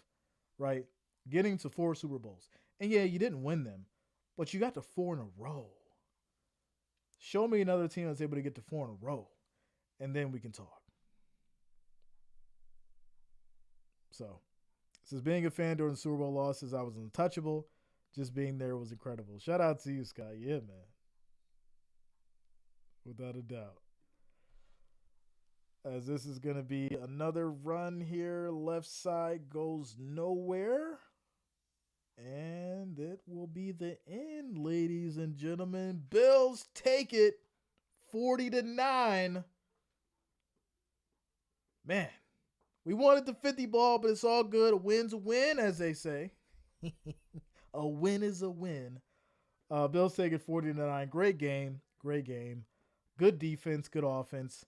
right? Getting to four Super Bowls. And yeah, you didn't win them, but you got to four in a row. Show me another team that's able to get to four in a row, and then we can talk. So, since being a fan during the Super Bowl losses, I was untouchable. Just being there was incredible. Shout out to you, Scott. Yeah, man. Without a doubt. As this is going to be another run here. Left side goes nowhere. And it will be the end, ladies and gentlemen. Bills take it 40-9. Man, we wanted the 50 ball, but it's all good. A win's a win, as they say. A win is a win. Bills take it 40-9. Great game. Great game. Good defense. Good offense.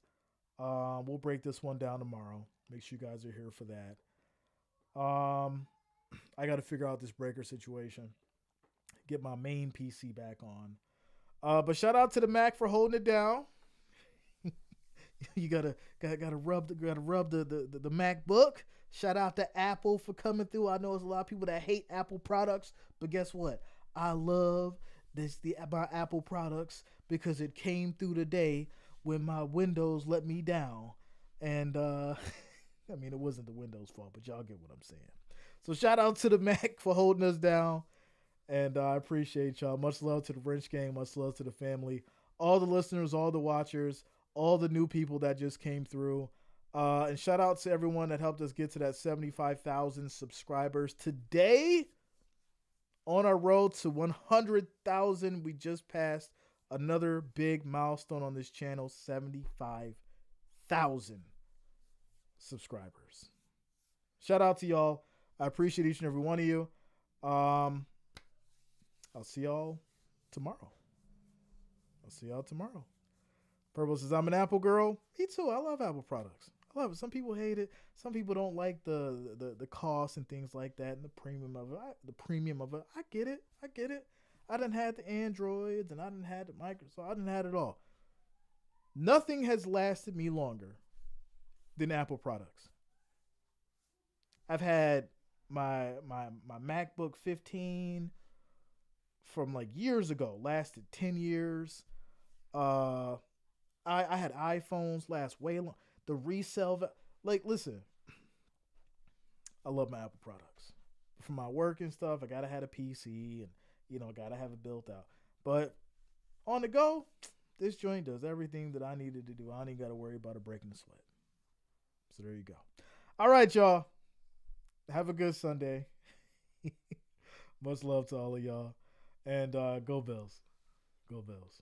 We'll break this one down tomorrow. Make sure you guys are here for that. I got to figure out this breaker situation. Get my main PC back on. But shout out to the Mac for holding it down. You gotta rub the MacBook. Shout out to Apple for coming through. I know there's a lot of people that hate Apple products, but guess what? I love my Apple products because it came through today when my Windows let me down. And I mean, it wasn't the Windows fault, but y'all get what I'm saying. So shout out to the Mac for holding us down. And I appreciate y'all. Much love to the Wrench Gang. Much love to the family. All the listeners, all the watchers, all the new people that just came through. And shout out to everyone that helped us get to that 75,000 subscribers today. On our road to 100,000, we just passed another big milestone on this channel, 75,000 subscribers. Shout out to y'all. I appreciate each and every one of you. I'll see y'all tomorrow. Purple says, I'm an Apple girl. Me too. I love Apple products. I love it. Some people hate it. Some people don't like the cost and things like that and the premium of it. I get it. I done had the Androids and I done had the Microsoft. I done had it all. Nothing has lasted me longer than Apple products. I've had my MacBook 15 from like years ago, lasted 10 years. I had iPhones last way long. The resale, listen, I love my Apple products. For my work and stuff, I gotta have a PC and gotta have it built out. But on the go, this joint does everything that I needed to do. I don't even gotta worry about it breaking the sweat. So there you go. All right, y'all. Have a good Sunday. Much love to all of y'all. And go Bills. Go Bills.